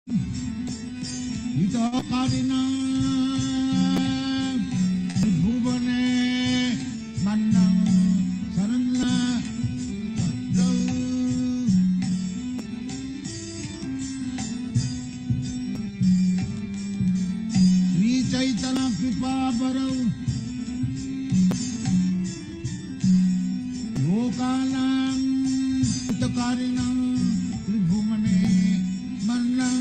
हितकारिणा भुवने मन्नं शरणं श्री चैतन्य कृपा बरौ लोकानां हितकारिणं त्रिभुवने मन्नं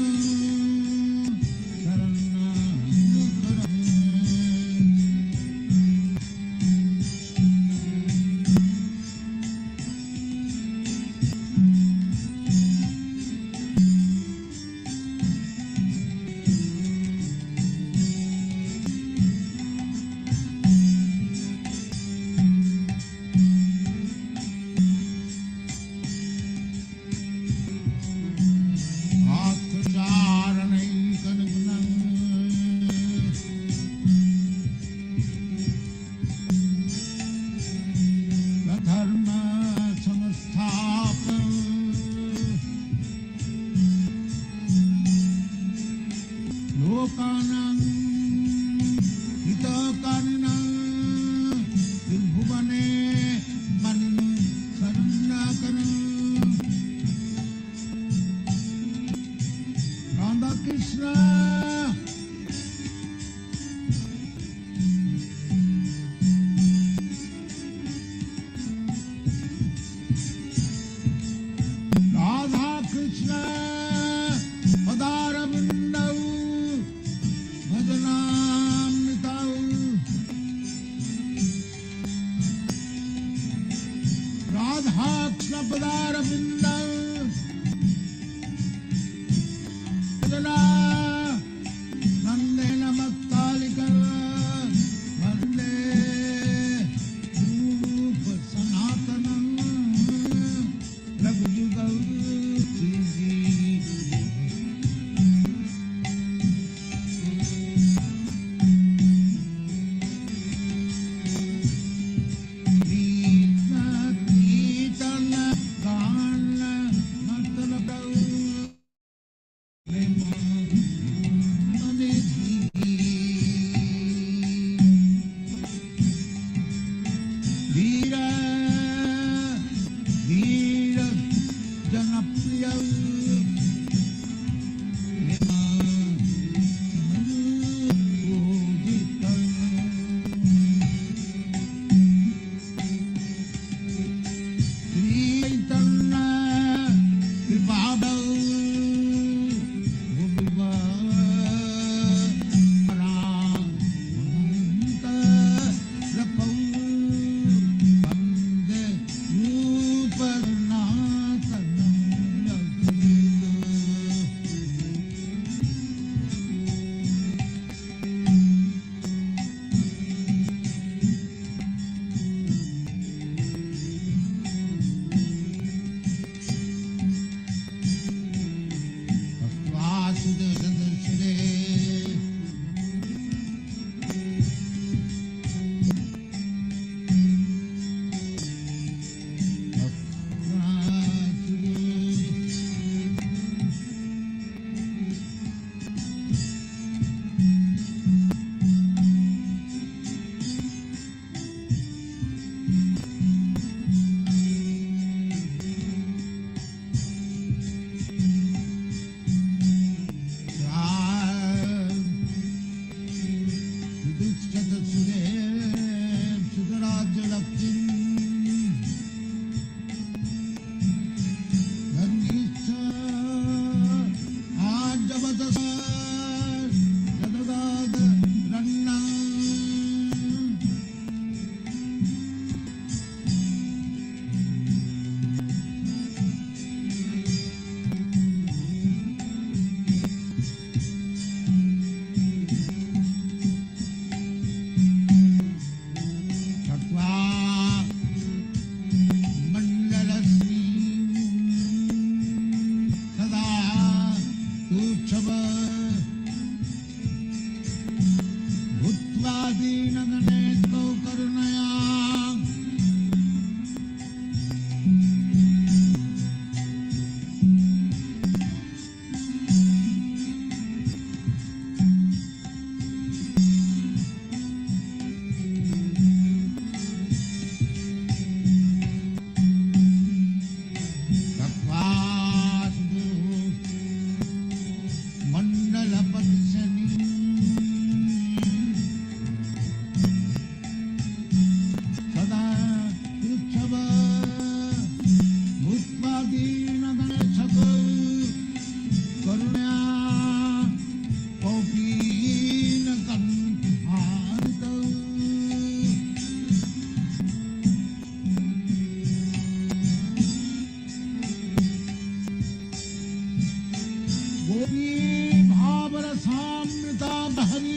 भावरसामृता हरि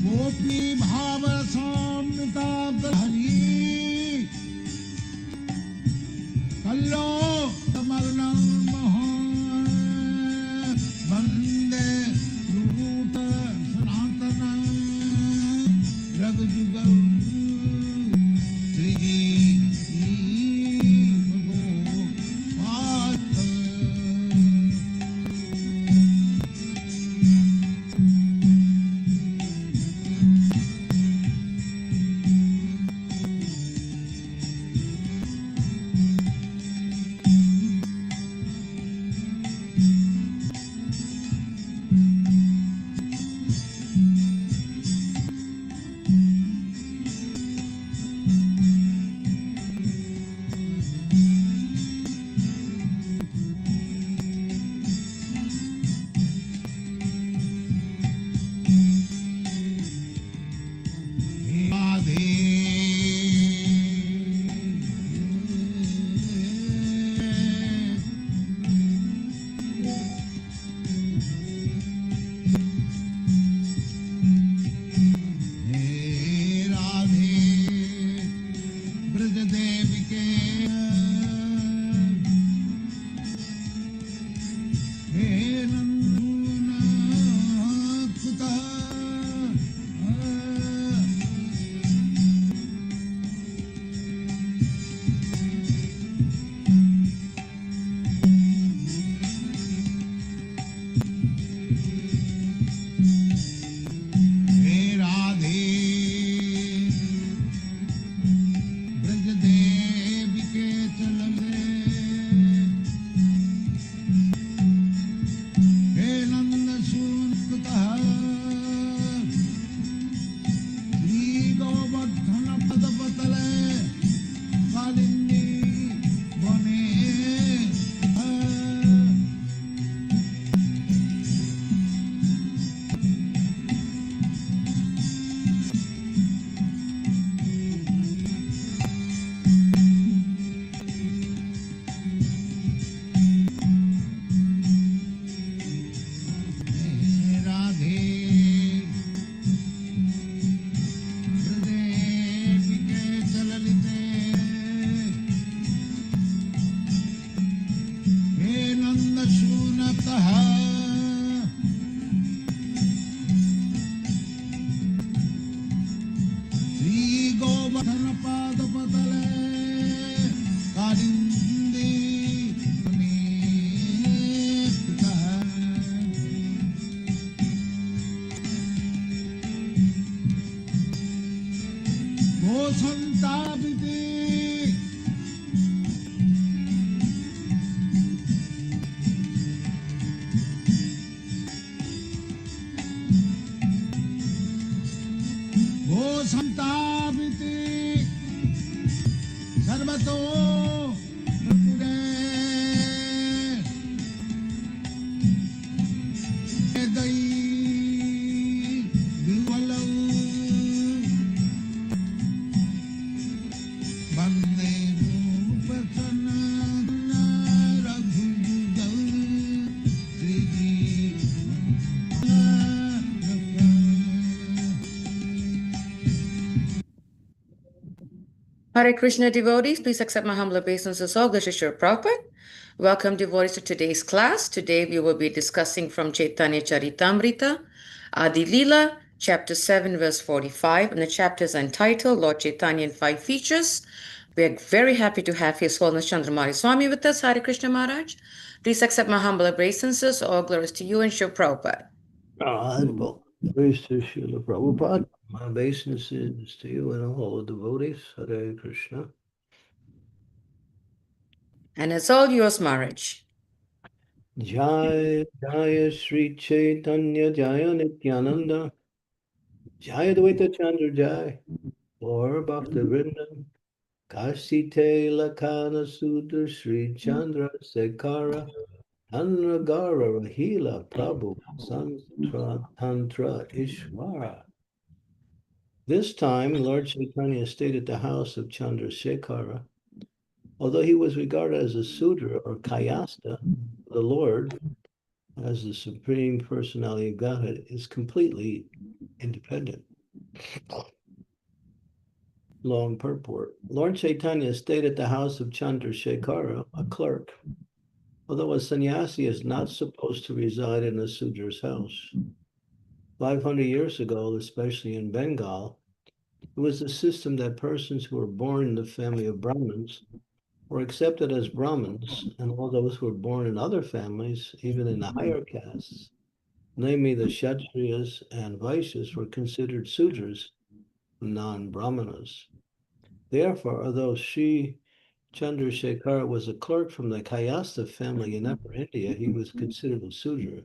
गोपी भावरसामृता हरि कल्लो तमग्नं वन्दे रूप सनातनं रघुजुगं Shri Hare Krishna devotees, please accept my humble obeisances. All this is Srila Prabhupada. Welcome devotees to today's class. Today we will be discussing from Caitanya Charitamrita, Adi Lila, chapter 7, verse 45, and the chapter is entitled Lord Caitanya and Five Features. We are very happy to have His Holiness Candramauli Swami with us. Hare Krishna Maharaj. Please accept my humble obeisances. All glories to you and Srila Prabhupada. Praise to Srila Prabhupada. My obeisances to you and all the devotees. Hare Krishna. And it's all yours, Maharaj. Jai Jai Sri Caitanya Jaya Nityananda Jaya Dvaita Chandra Jai Or Bhakta Vrinda kāśīte lekhaka śūdra-śrīcandraśekhara tāṅra ghare rahilā prabhu svatantra īśvara. This time, Lord Caitanya stayed at the house of Candraśekhara. Although he was regarded as a Sudra or kāyastha, the Lord, as the Supreme Personality of Godhead, is completely independent. Long purport. Lord Caitanya stayed at the house of Candraśekhara, a clerk. Although a sannyasi is not supposed to reside in a Sudra's house. 500 years ago, especially in Bengal, it was the system that persons who were born in the family of Brahmins were accepted as Brahmins, and all those who were born in other families, even in the higher castes, namely the Kshatriyas and Vaishyas, were considered Sudras, non-Brahmanas. Therefore, although Sri Chandrasekhara was a clerk from the kāyastha family in Upper India, he was considered a Sudra.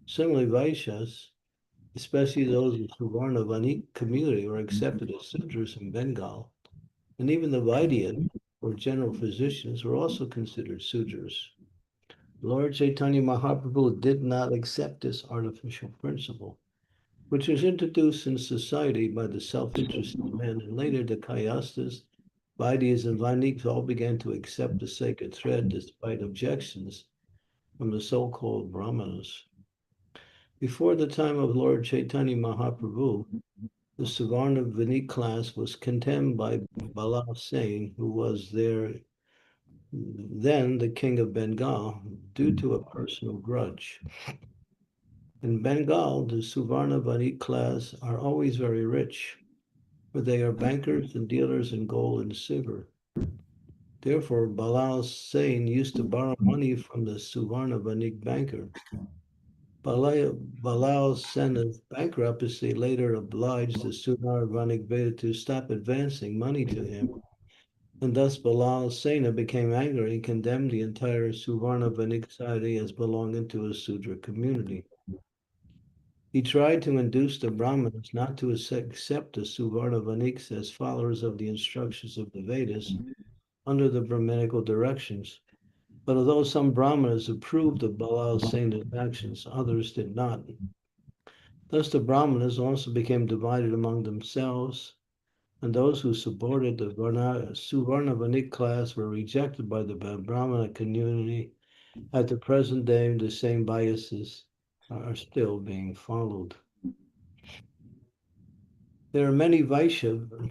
Similarly, Vaishyas, especially those of the Varna-Vanik community, were accepted as Sudras in Bengal, and even the Vaidyan, or general physicians, were also considered Sudras. Lord Caitanya Mahaprabhu did not accept this artificial principle, which was introduced in society by the self-interested men, and later the kāyasthas, Vaidyas, and Vainiks all began to accept the sacred thread despite objections from the so-called Brahmanas. Before the time of Lord Caitanya Mahaprabhu, the Savarna-Vanik class was condemned by Bala Sain, who was then the king of Bengal, due to a personal grudge. In Bengal, the Savarna-Vanik class are always very rich, for they are bankers and dealers in gold and silver. Therefore, Balal Sain used to borrow money from the Savarna-Vanik banker. Balal Sena's bankruptcy later obliged the Savarna-Vanik Veda to stop advancing money to him, and thus Balal Sena became angry and condemned the entire Savarna-Vanik society as belonging to a Sudra community. He tried to induce the Brahmanas not to accept the Savarna-Vaniks as followers of the instructions of the Vedas under the Brahminical directions. But although some Brahmanas approved of Balal Sena's actions, others did not. Thus the Brahmanas also became divided among themselves, and those who supported the Savarna-Vanik class were rejected by the Brahmana community. At the present day, the same biases are still being followed. There are many Vaishnava,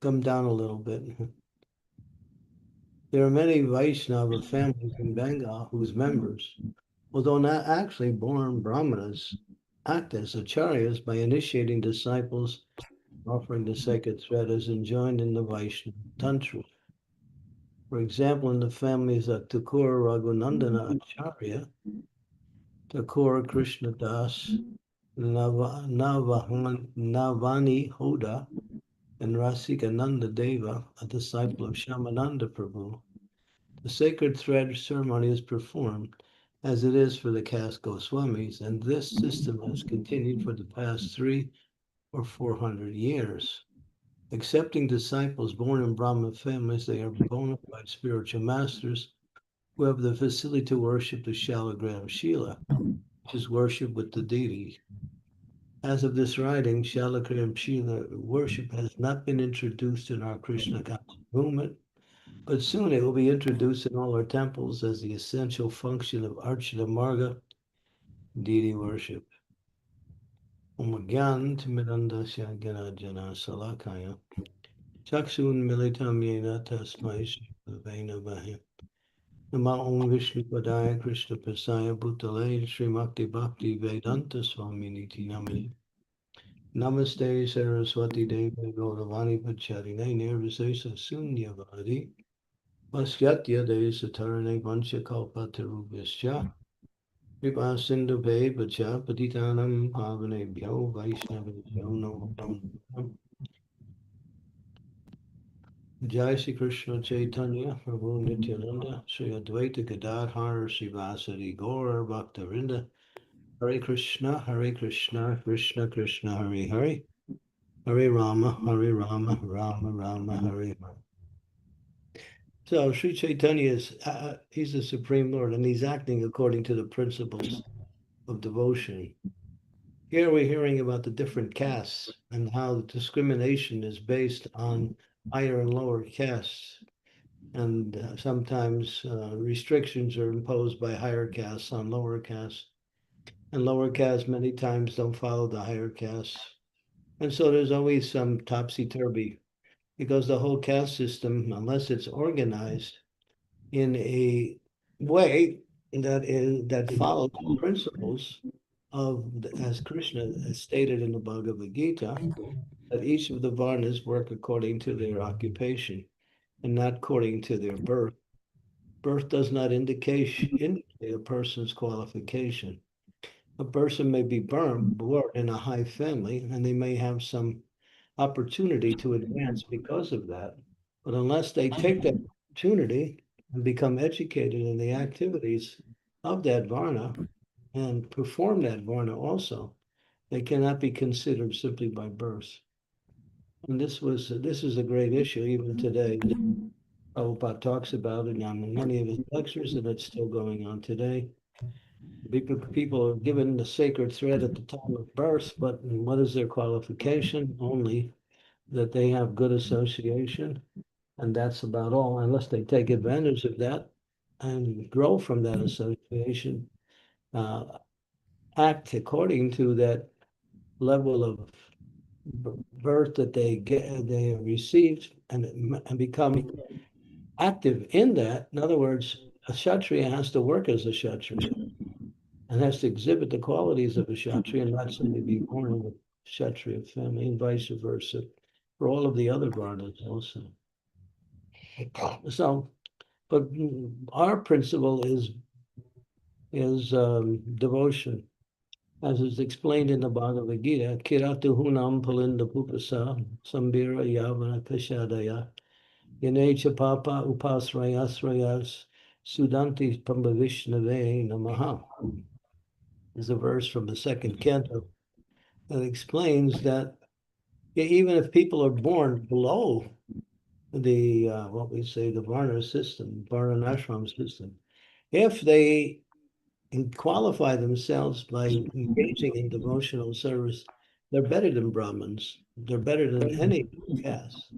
come down a little bit. There are many Vaishnava families in Bengal whose members, although not actually born Brahmanas, act as acharyas by initiating disciples, offering the sacred thread as enjoined in the Vaishnava Tantra. For example, in the families of Thakur Raghunandana Acharya, Thakur Krishna Das, Navani Hoda, and Rasikananda Deva, a disciple of Shamananda Prabhu, the sacred thread ceremony is performed as it is for the caste Goswamis, and this system has continued for the past 300 or 400 years. Accepting disciples born in Brahmin families, they are bona fide spiritual masters who have the facility to worship the Shalagram Shila, which is worship with the deity. As of this writing, Shalagram Shila worship has not been introduced in our Krishna conscious movement, but soon it will be introduced in all our temples as the essential function of Archana Marga, deity worship. Om Gyan Timidandasya Ganajana Salakaya Chaksun Militam Yena Tasmai Vena Vahi Nama Om Vishnu Padaya Krishna Pasaya Bhutale Srimakti Bhakti Vedanta Swami Niti Namini Namaste Saraswati Devi Gauravani Pacharine Nirvisesa Sunyavadi Vasyatya De Satarane Vanchakalpa Terubhascha Kripa Sindhu Bhe Pacha Patitanam Pavane Bhyo Vaishnavibhyo Namo Namo Jai Shri Krishna Chaitanya Prabhu Nityananda Shri Advaita Gadadhar Srivasadi Gaur Bhaktavinda Hare Krishna Krishna Krishna Hare Hare Hare Rama Rama Rama Hare Hare. So Sri Chaitanya is he's the Supreme Lord, and he's acting according to the principles of devotion. Here we're hearing about the different castes and how discrimination is based on higher and lower castes. And sometimes restrictions are imposed by higher castes on lower castes. And lower castes many times don't follow the higher castes. And so there's always some topsy-turvy because the whole caste system, unless it's organized in a way that follows the principles of, as Krishna has stated in the Bhagavad Gita, that each of the varnas work according to their occupation and not according to their birth. Birth does not indicate a person's qualification. A person may be born in a high family and they may have some opportunity to advance because of that. But unless they take that opportunity and become educated in the activities of that varna and perform that varna also, they cannot be considered simply by birth. And this is a great issue even today. Prabhupada talks about it on many of his lectures, and it's still going on today. People are given the sacred thread at the time of birth, but what is their qualification? Only that they have good association, and that's about all, unless they take advantage of that and grow from that association, act according to that level of birth that they have received and become active in that. In other words, a Kshatriya has to work as a Kshatriya and has to exhibit the qualities of a Kshatriya and not simply be born in a Kshatriya family, and vice versa for all of the other varnas also. So, but our principle is devotion, as is explained in the Bhagavad Gita. Kiratu hunam palinda pupasa sambira yavana kashadaya yanecha papa upasrayasrayas sudanti pambhavishnave namaha. Is a verse from the second canto that explains that even if people are born below the what we say the varna system, varnashram system, if they qualify themselves by engaging in devotional service, they're better than Brahmins. They're better than any caste.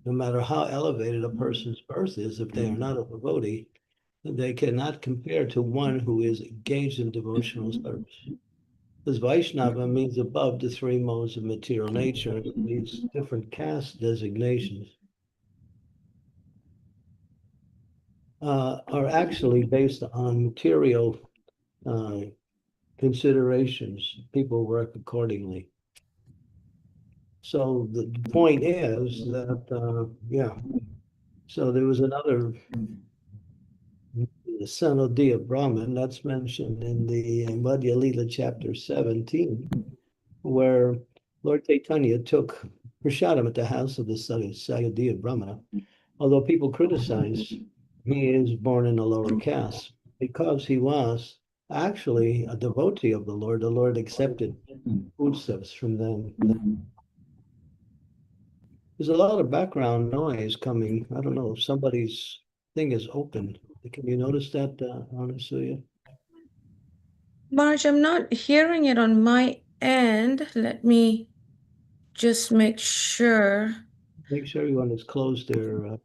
No matter how elevated a person's birth is, if they are not a devotee, they cannot compare to one who is engaged in devotional service. Because Vaishnava means above the three modes of material nature. It means different caste designations are actually based on material considerations. People work accordingly. So the point is that, so there was another son of Dia Brahman that's mentioned in the Adi Lila chapter 17, where Lord Caitanya took prasadam at the house of the Sayadhiya Brahmana. Although people criticize, he is born in a lower caste because he was actually a devotee of the Lord accepted foodstuffs from them. There's a lot of background noise coming. I don't know if somebody's thing is open. Can you notice that, Anasuya? Marge, I'm not hearing it on my end. Let me just make sure. Make sure everyone has closed their,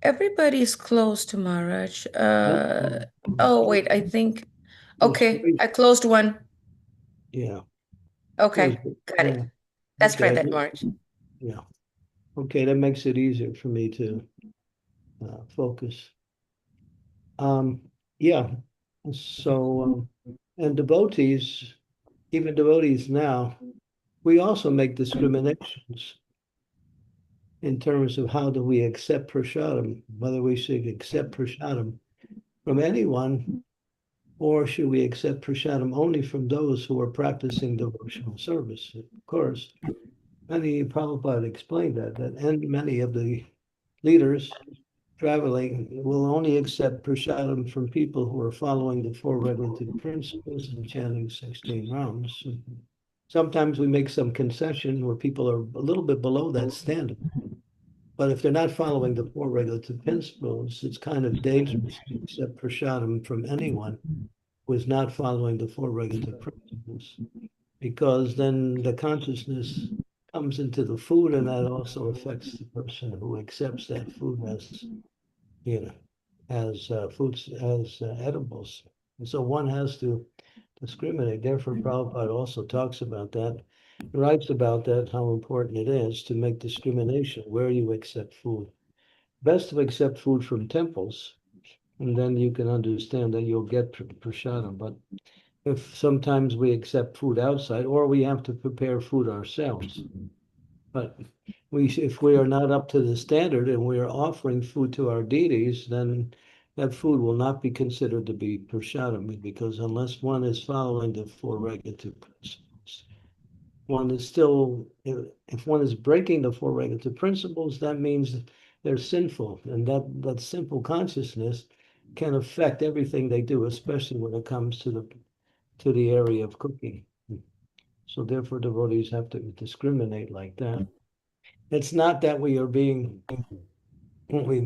Everybody's close to Maharaj. Oh, wait, I think. Okay, I closed one. Yeah. Okay, got it. Let's try that, Marge. Yeah. Okay, that makes it easier for me to focus. Yeah. So, and devotees, even devotees now, we also make discriminations in terms of how do we accept prasadam, whether we should accept prasadam from anyone, or should we accept prasadam only from those who are practicing devotional service? Of course, Prabhupada explained that, and many of the leaders traveling will only accept prasadam from people who are following the four regulative principles and chanting 16 rounds. Sometimes we make some concession where people are a little bit below that standard. But if they're not following the four regulative principles, it's kind of dangerous to accept prasadam from anyone who is not following the four regulative principles, because then the consciousness comes into the food, and that also affects the person who accepts that food as, as foods, as edibles. And so one has to discriminate. Therefore, Prabhupada also talks about that, writes about that, how important it is to make discrimination where you accept food. Best to accept food from temples, and then you can understand that you'll get prasadam. But if sometimes we accept food outside, or we have to prepare food ourselves, but if we are not up to the standard and we are offering food to our deities, then that food will not be considered to be prasadam, because unless one is following the four regulative principles, one is still, if one is breaking the four regulative principles, that means they're sinful, and that sinful consciousness can affect everything they do, especially when it comes to the area of cooking. So therefore, devotees have to discriminate like that. It's not that we are being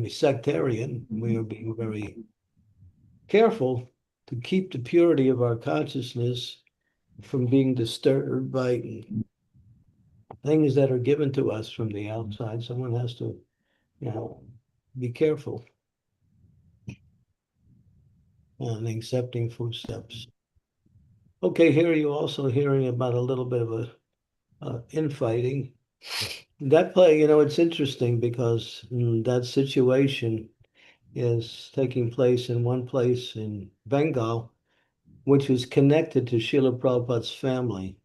sectarian. We are being very careful to keep the purity of our consciousness from being disturbed by things that are given to us from the outside. Someone has to, be careful on accepting foodstuffs. Okay, here you're also hearing about a little bit of a infighting. That play, it's interesting because that situation is taking place in one place in Bengal, which is connected to Srila Prabhupada's family.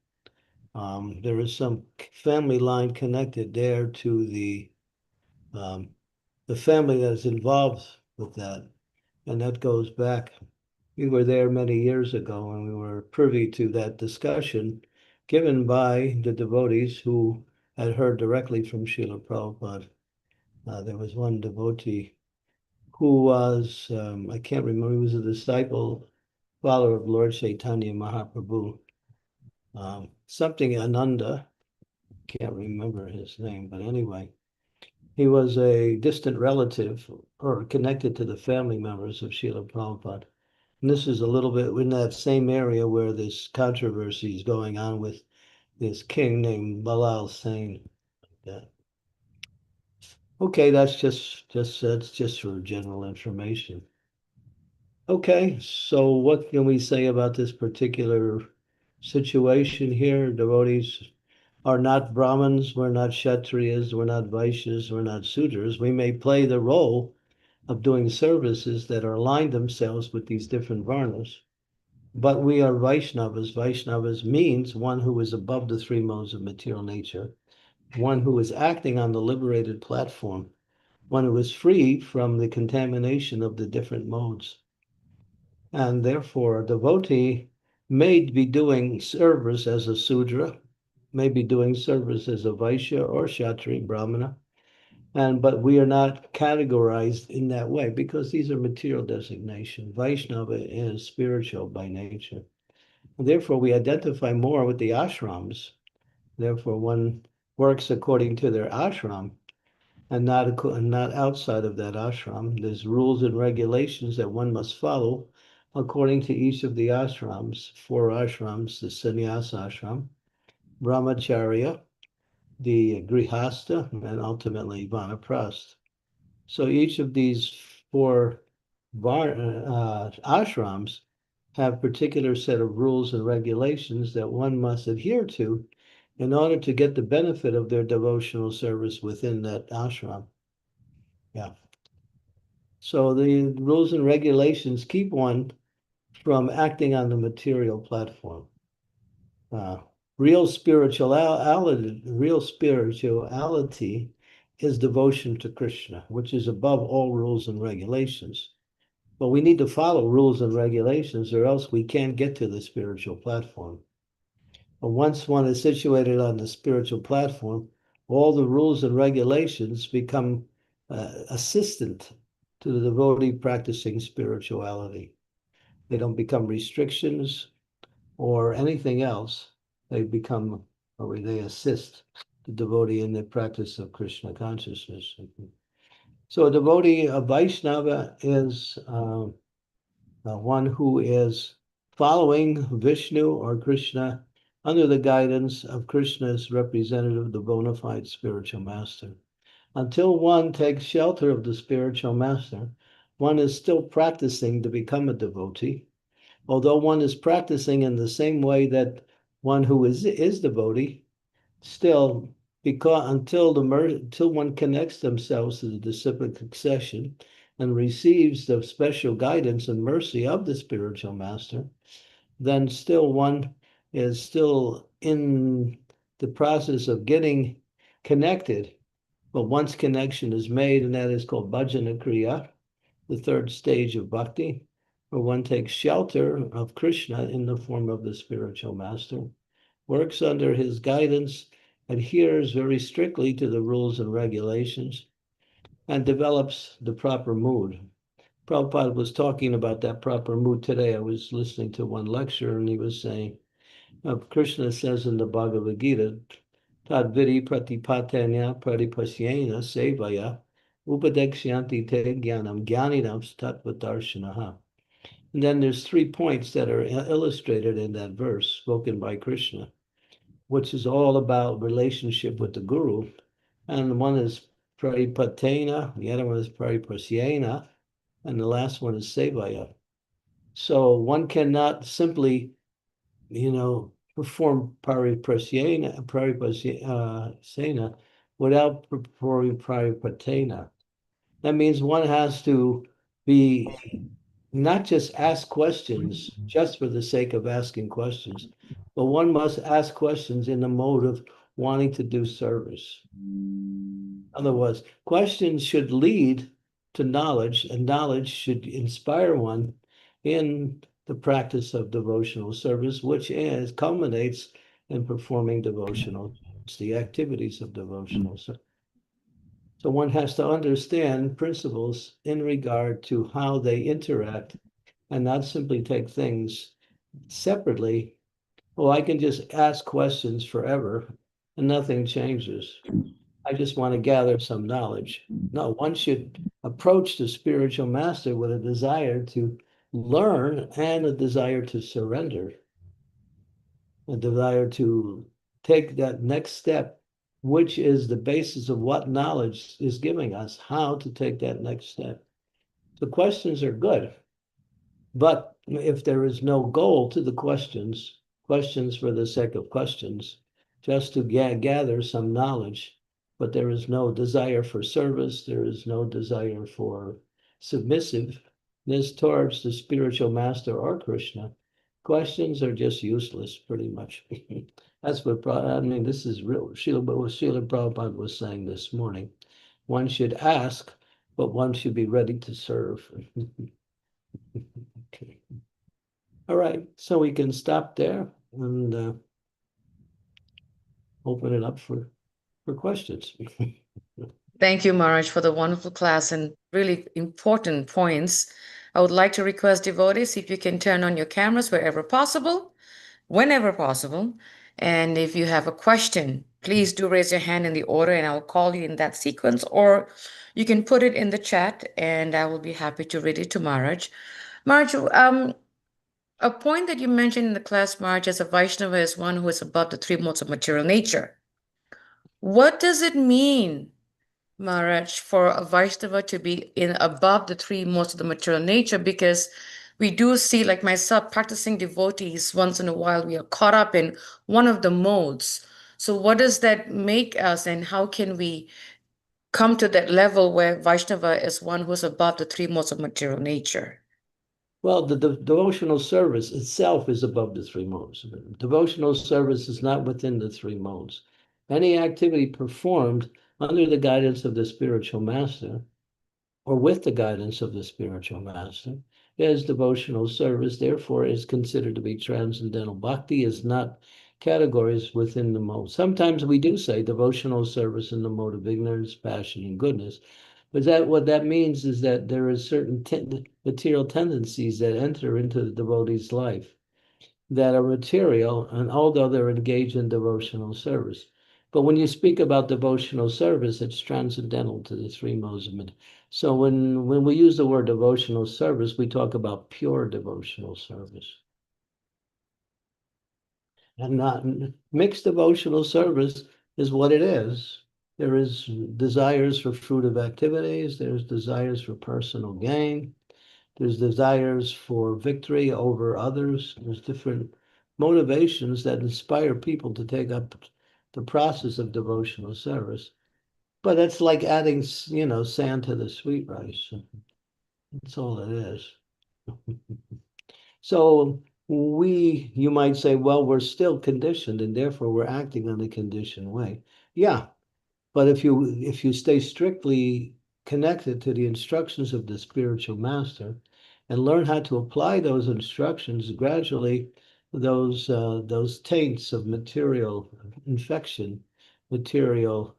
There is some family line connected there to the family that is involved with that. And that goes back, we were there many years ago, and we were privy to that discussion given by the devotees who had heard directly from Srila Prabhupada. There was one devotee who was, I can't remember, he was a disciple, follower of Lord Caitanya Mahaprabhu. Something Ananda, can't remember his name, but anyway, he was a distant relative or connected to the family members of Srila Prabhupada. And this is a little bit in that same area where this controversy is going on with this king named Balal Sain. Okay, that's just for general information. Okay, so what can we say about this particular situation here? Devotees are not Brahmins, we're not Kshatriyas, we're not Vaishyas, we're not Sudras. We may play the role of doing services that are aligned themselves with these different varnas, but we are Vaishnavas. Vaishnavas means one who is above the three modes of material nature, one who is acting on the liberated platform, one who is free from the contamination of the different modes. And therefore, a devotee may be doing service as a Sudra, may be doing service as a Vaishya or Kshatriya, Brahmana, but we are not categorized in that way because these are material designation. Vaishnava is spiritual by nature. And therefore, we identify more with the ashrams. Therefore, one works according to their ashram and not outside of that ashram. There's rules and regulations that one must follow according to each of the ashrams, four ashrams, the sannyasa ashram, brahmacharya, the grihastha, and ultimately vanaprastha. So each of these four ashrams have particular set of rules and regulations that one must adhere to in order to get the benefit of their devotional service within that ashram. Yeah. So the rules and regulations keep one from acting on the material platform. Real spirituality is devotion to Krishna, which is above all rules and regulations. But we need to follow rules and regulations, or else we can't get to the spiritual platform. But once one is situated on the spiritual platform, all the rules and regulations become assistant to the devotee practicing spirituality. They don't become restrictions or anything else. They become, or they assist. the devotee in the practice of Krishna consciousness. So a devotee, a Vaishnava, is one who is following Vishnu or Krishna under the guidance of Krishna's representative, the bona fide spiritual master. Until one takes shelter of the spiritual master, one is still practicing to become a devotee, although one is practicing in the same way that one who is devotee, still, because until one connects themselves to the disciplic succession and receives the special guidance and mercy of the spiritual master, then still one is still in the process of getting connected. But once connection is made, and that is called bhajana kriya, the third stage of bhakti, where one takes shelter of Krishna in the form of the spiritual master, works under his guidance, adheres very strictly to the rules and regulations, and develops the proper mood. Prabhupada was talking about that proper mood today. I was listening to one lecture, and he was saying, Krishna says in the Bhagavad Gita, Tadviri pratipatanya pratipasyena sevaya upadeksyanti te jnanam jnaninam tattvadarshanaha. And then there's 3 points that are illustrated in that verse spoken by Krishna, which is all about relationship with the Guru. And one is pratipatena, the other one is pratipasyena, and the last one is sevaya. So one cannot simply, perform paripasyena without performing paripatena. That means one has to be not just ask questions just for the sake of asking questions, but one must ask questions in the mode of wanting to do service. In other words, questions should lead to knowledge, and knowledge should inspire one in the practice of devotional service, which culminates in performing the activities of devotional service. So one has to understand principles in regard to how they interact and not simply take things separately. Oh, I can just ask questions forever and nothing changes. I just want to gather some knowledge. No, one should approach the spiritual master with a desire to learn and a desire to surrender, a desire to take that next step, which is the basis of what knowledge is giving us, how to take that next step. The questions are good, but if there is no goal to the questions for the sake of questions, just to gather some knowledge, but there is no desire for service, there is no desire for submissiveness towards the spiritual master or Krishna, questions are just useless, pretty much. That's what, this is real. Srila Prabhupada was saying this morning. One should ask, but one should be ready to serve. Okay. All right, so we can stop there and open it up for questions. Thank you, Maharaj, for the wonderful class and really important points. I would like to request devotees, if you can turn on your cameras wherever possible, whenever possible. And if you have a question, please do raise your hand in the order and I'll call you in that sequence, or you can put it in the chat and I will be happy to read it to Maharaj. Maharaj, a point that you mentioned in the class, Maharaj, as a Vaishnava is one who is above the 3 modes of material nature. What does it mean, Maharaj, for a Vaishnava to be above the 3 modes of the material nature? Because we do see, like myself, practicing devotees, once in a while we are caught up in one of the modes. So what does that make us, and how can we come to that level where Vaishnava is one who's above the 3 modes of material nature? Well, the devotional service itself is above the 3 modes. Devotional service is not within the 3 modes. Any activity performed under the guidance of the spiritual master, or with the guidance of the spiritual master, is devotional service, therefore is considered to be transcendental. Bhakti is not categories within the mode. Sometimes we do say devotional service in the mode of ignorance, passion, and goodness. But what that means is that there is certain material tendencies that enter into the devotee's life that are material, and although they're engaged in devotional service. But when you speak about devotional service, it's transcendental to the three modes of meditation. So when we use the word devotional service, we talk about pure devotional service. And not mixed devotional service is what it is. There is desires for fruitive activities. There's desires for personal gain. There's desires for victory over others. There's different motivations that inspire people to take up the process of devotional service. But it's like adding, sand to the sweet rice. That's all it is. So you might say, well, we're still conditioned and therefore we're acting in a conditioned way. Yeah, but if you stay strictly connected to the instructions of the spiritual master and learn how to apply those instructions, gradually those taints of material infection, material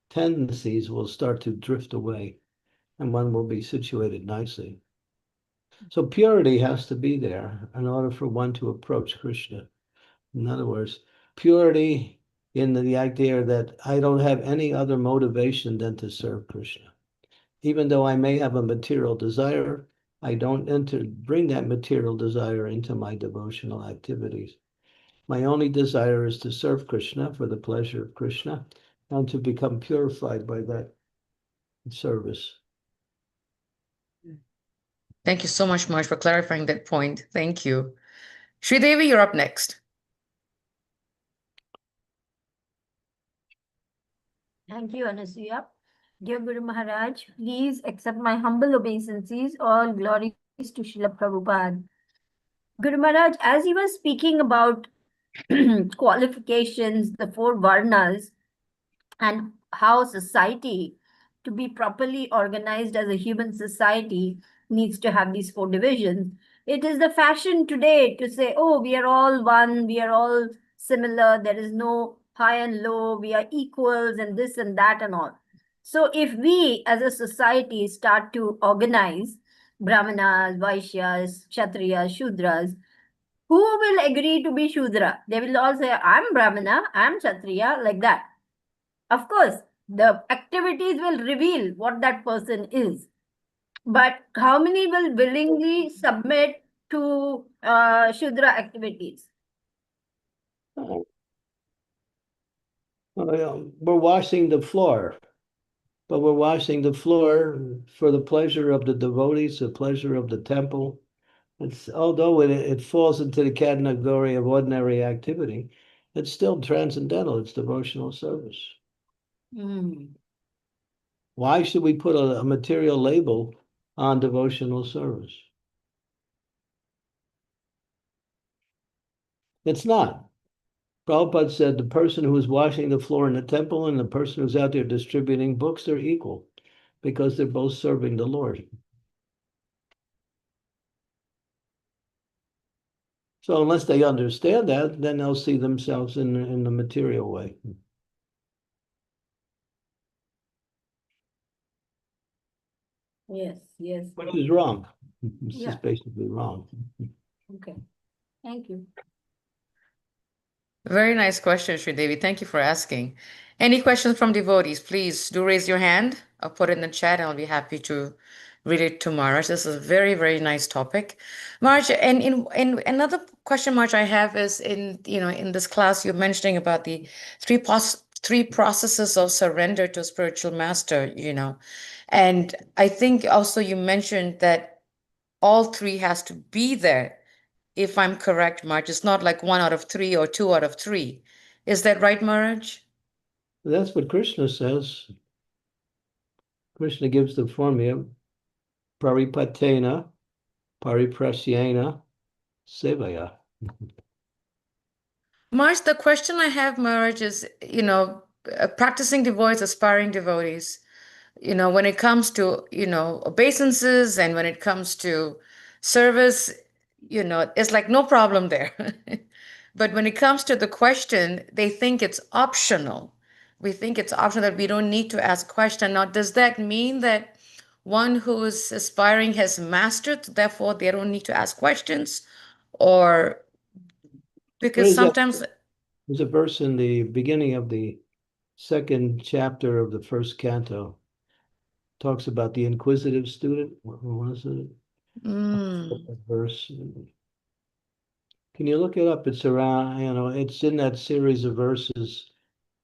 tendencies will start to drift away and one will be situated nicely. So purity has to be there in order for one to approach Krishna. In other words, purity in the idea that I don't have any other motivation than to serve Krishna. Even though I may have a material desire, I don't bring that material desire into my devotional activities. My only desire is to serve Krishna for the pleasure of Krishna and to become purified by that service. Thank you so much, Marge, for clarifying that point. Thank you. Sridevi, you're up next. Thank you, Anasuya. Dear Guru Maharaj, please accept my humble obeisances. All glories to Srila Prabhupada. Guru Maharaj, as you were speaking about qualifications, the four varnas, and how society, to be properly organized as a human society, needs to have these four divisions. It is the fashion today to say, oh, we are all one, we are all similar, there is no high and low, we are equals and this and that and all. So if we as a society start to organize Brahmanas, Vaishyas, Kshatriyas, Shudras, who will agree to be Shudra? They will all say, I'm Brahmana, I'm Kshatriya, like that. Of course, the activities will reveal what that person is. But how many will willingly submit to Shudra activities? We're washing the floor, but we're washing the floor for the pleasure of the devotees, the pleasure of the temple. Although it falls into the category of ordinary activity, it's still transcendental. It's devotional service. Why should we put a material label on devotional service? It's not. Prabhupada said the person who is washing the floor in the temple and the person who's out there distributing books, they're equal because they're both serving the Lord. So unless they understand that, then they'll see themselves in the material way. Yes. Which is wrong. This is basically wrong. Okay. Thank you. Very nice question, Sridevi. Thank you for asking. Any questions from devotees? Please do raise your hand or put it in the chat and I'll be happy to read it to Marge. This is a very, very nice topic. Marge, and in another question, Marge, I have is in this class, you're mentioning about the three processes of surrender to a spiritual master, and I think also you mentioned that all three has to be there. If I'm correct, Marge, it's not like 1 out of 3 or 2 out of 3. Is that right, Marge? That's what Krishna says. Krishna gives the formula, paripatena, pariprasyena, sevaya. Marge, the question I have, Marge, is, practicing devotees, aspiring devotees, when it comes to, obeisances and when it comes to service, it's like no problem there. But when it comes to the question, they think it's optional. We think it's optional that we don't need to ask a question. Now, does that mean that one who is aspiring has mastered, therefore they don't need to ask questions? Or because sometimes there's a verse in the beginning of the second chapter of the first canto. Talks about the inquisitive student. What was it? Verse. Can you look it up? It's around, it's in that series of verses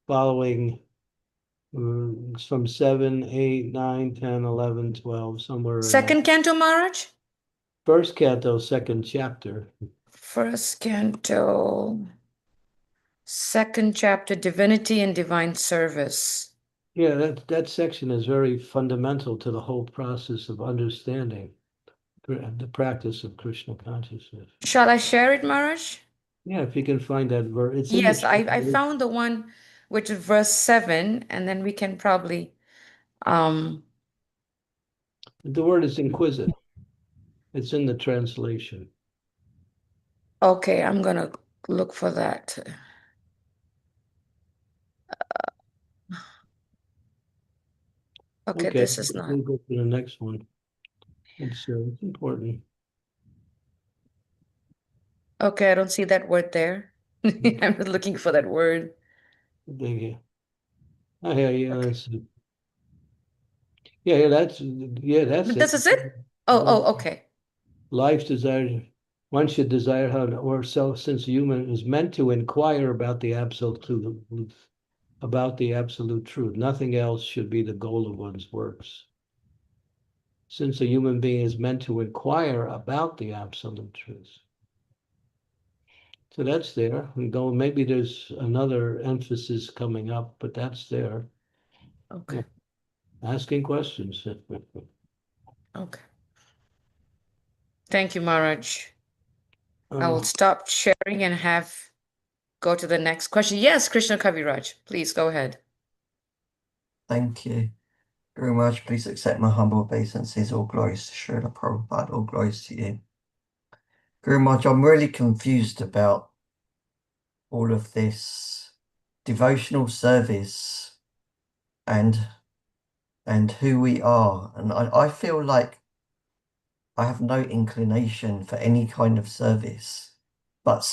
following from 7, 8, 9, 10, 11, 12, somewhere. Second canto, Maharaj? First canto, second chapter. First canto, second chapter, Divinity and Divine Service. Yeah, that section is very fundamental to the whole process of understanding the practice of Krishna consciousness. Shall I share it, Maharaj? Yeah, if you can find that verse. It's Yes, I found the one which is verse 7, and then we can probably the word is inquisitive. It's in the translation. okay, I'm gonna look for that. Okay, this is not. We'll go to the next one. It's important. Okay, I don't see that word there. I'm looking for that word. Thank you. Oh, yeah, Okay. that's it. Yeah, that's it. This is it? Oh, okay. Life's desire. One should desire how, or so, since human is meant to inquire about the absolute truth. Nothing else should be the goal of one's works. Since a human being is meant to inquire about the absolute truth. So that's there. We go, maybe there's another emphasis coming up, but that's there. Okay. Asking questions. Okay. Thank you, Maharaj. I will Oh, stop sharing and go to the next question. Yes, Krishna Kaviraj, please go ahead. Thank you very much. Please accept my humble obeisances. All glories to Srila Prabhupada. All glories to you. Guru Maharaj, I'm really confused about all of this devotional service and who we are. And I feel like I have no inclination for any kind of service, but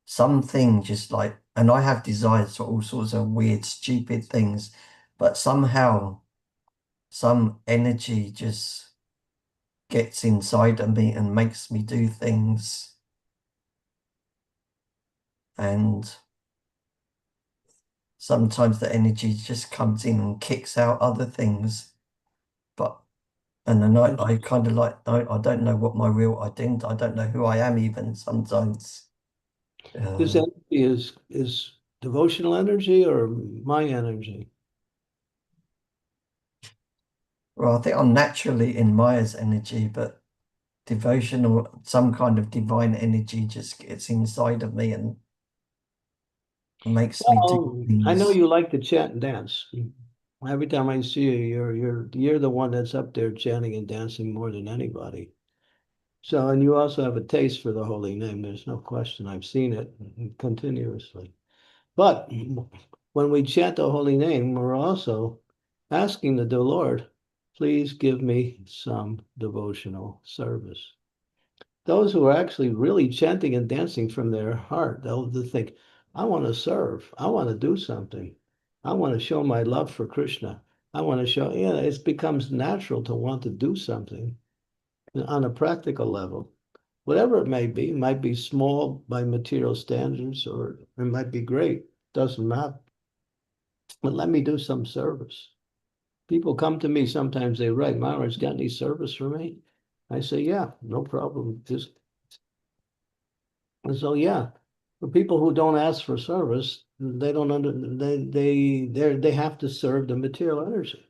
something just like, and I have desires for all sorts of weird, stupid things, but somehow some energy just gets inside of me and makes me do things. And sometimes the energy just comes in and kicks out other things. And then I kind of like, I don't know what my real identity, I don't know who I am even sometimes. this energy is devotional energy or my energy? Well, I think I'm naturally in Maya's energy, but devotional, some kind of divine energy just gets inside of me and makes me do things. I know you like to chant and dance. Every time I see you, you're the one that's up there chanting and dancing more than anybody. So, and you also have a taste for the holy name. There's no question. I've seen it continuously. But when we chant the holy name, we're also asking the Lord, please give me some devotional service. Those who are actually really chanting and dancing from their heart, they'll think, I want to serve. I want to do something. I want to show my love for Krishna. I want to show, it becomes natural to want to do something on a practical level. Whatever it might be small by material standards, or it might be great, doesn't matter. But let me do some service. People come to me, sometimes they write, Maharaj, got any service for me? I say, yeah, no problem. So yeah, for people who don't ask for service, they don't they have to serve the material energy.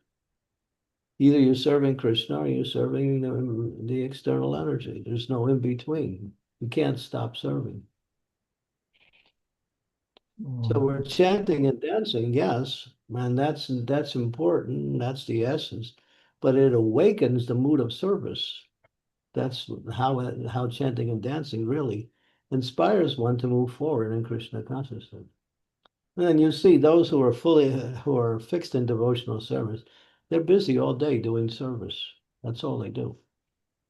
Either you're serving Krishna or you're serving the external energy. There's no in between. You can't stop serving. So we're chanting and dancing, yes, and that's important. That's the essence, but it awakens the mood of service. That's how chanting and dancing really inspires one to move forward in Krishna consciousness. And then you see those who are fixed in devotional service, they're busy all day doing service. That's all they do.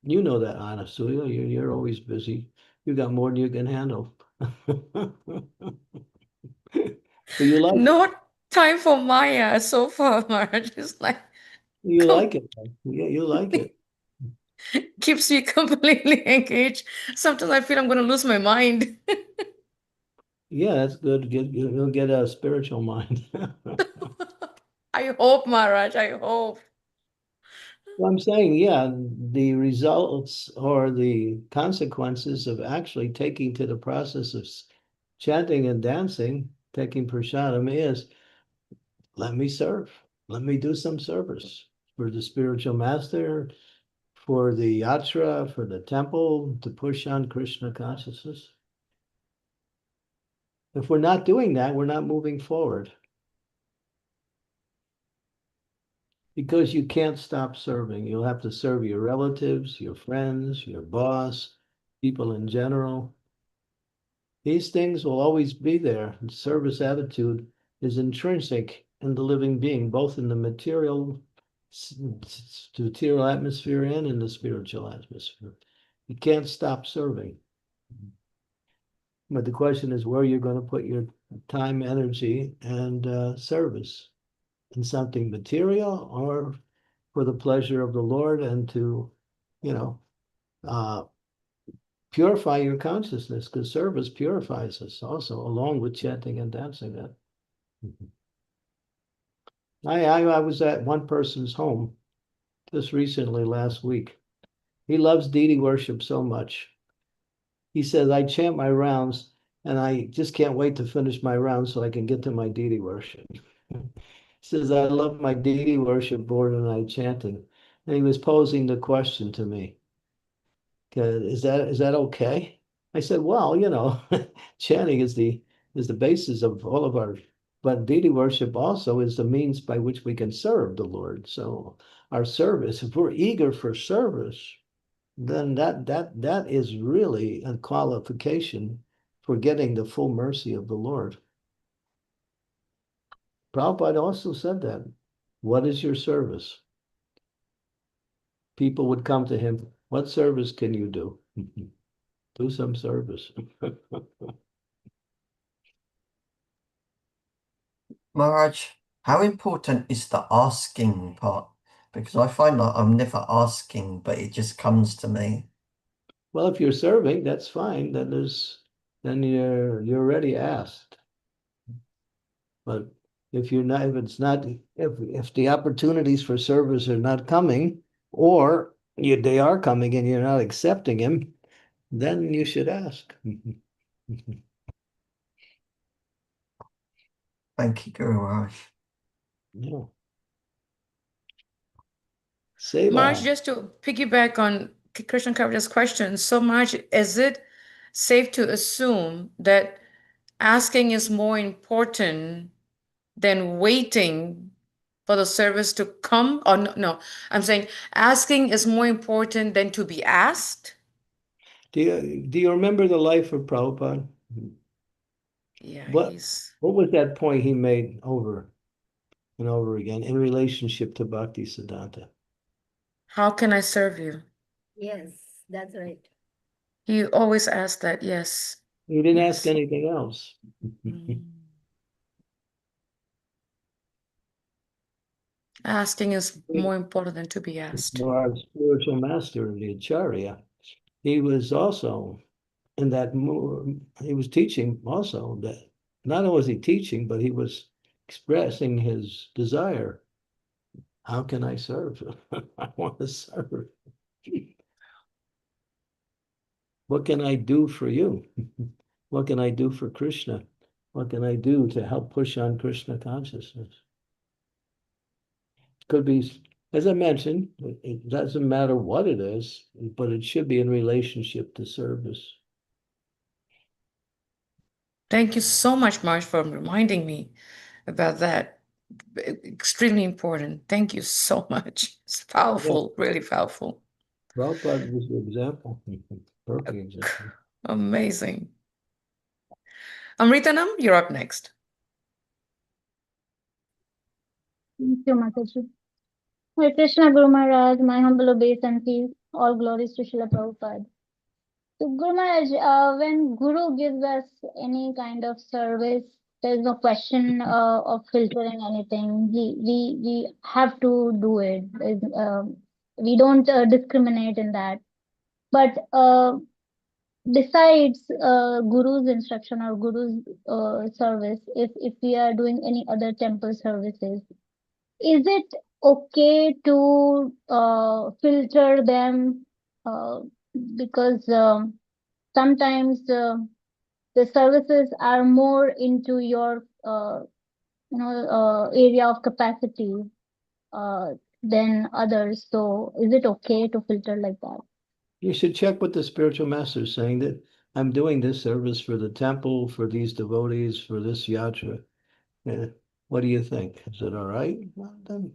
You know that, Anasuya. You're always busy. You got more than you can handle. So you like Not time for Maya so far, Maharaj. It's like You come- like it. Yeah, you like it. keeps me completely engaged. Sometimes I feel I'm going to lose my mind. Yeah, that's good. You'll get a spiritual mind. I hope, Maharaj, I hope. Well, I'm saying, yeah, the results or the consequences of actually taking to the process of chanting and dancing, taking prasadam is, let me serve. Let me do some service for the spiritual master, for the yatra, for the temple, to push on Krishna consciousness. If we're not doing that, we're not moving forward. Because you can't stop serving. You'll have to serve your relatives, your friends, your boss, people in general. These things will always be there. Service attitude is intrinsic in the living being, both in the material atmosphere and in the spiritual atmosphere. You can't stop serving. But the question is where you're going to put your time, energy, and service, in something material or for the pleasure of the Lord and to, purify your consciousness, because service purifies us also, along with chanting and dancing. That I was at one person's home just recently, last week. He loves deity worship so much. He says, I chant my rounds and I just can't wait to finish my rounds so I can get to my deity worship. He says, I love my deity worship more than I chanting. And he was posing the question to me, is that okay? I said, well, chanting is the basis of all of our, but deity worship also is the means by which we can serve the Lord. So our service, if we're eager for service, then that is really a qualification for getting the full mercy of the Lord. Prabhupada also said that. What is your service? People would come to him, what service can you do? Do some service. Maharaj, how important is the asking part? Because I find that I'm never asking, but it just comes to me. Well, if you're serving, that's fine. Then you're already asked. But if the opportunities for service are not coming, or they are coming and you're not accepting them, then you should ask. Thank you, Guru Maharaj. Yeah. Marge, Seva. just to piggyback on Krishna Kavita's question, so Marge, is it safe to assume that asking is more important than waiting for the service to come? Or no, I'm saying asking is more important than to be asked? Do you remember the life of Prabhupada? Yeah, What was that point he made over and over again in relationship to Bhakti Siddhanta? how can I serve you? Yes, that's right. He always asked that, yes. He didn't Yes. ask anything else. Mm. Asking is more important than to be asked. Our spiritual master, the Acharya, he was also in that he was teaching also that not only was he teaching, but he was expressing his desire. How can I serve? I want to serve. What can I do for you? What can I do for Krishna? What can I do to help push on Krishna consciousness? Could be, as I mentioned, it doesn't matter what it is, but it should be in relationship to service. Thank you so much, Marge, for reminding me about that. Extremely important. Thank you so much. It's powerful, really powerful. Prabhupada was the example, perfect example. Amazing. Amritanam, you're up next. Thank you, Mataji. Hare Krishna Guru Maharaj, my humble obeisances, all glories to Srila Prabhupada. So Guru Maharaj, when Guru gives us any kind of service there's no question of filtering anything. We have to do it. We don't discriminate in that. But besides Guru's instruction or Guru's service, if we are doing any other temple services, is it okay to filter them? Because sometimes the services are more into your area of capacity than others. So is it okay to filter like that? You should check with the spiritual master saying that I'm doing this service for the temple, for these devotees, for this yatra. What do you think? Is it all right? Well, then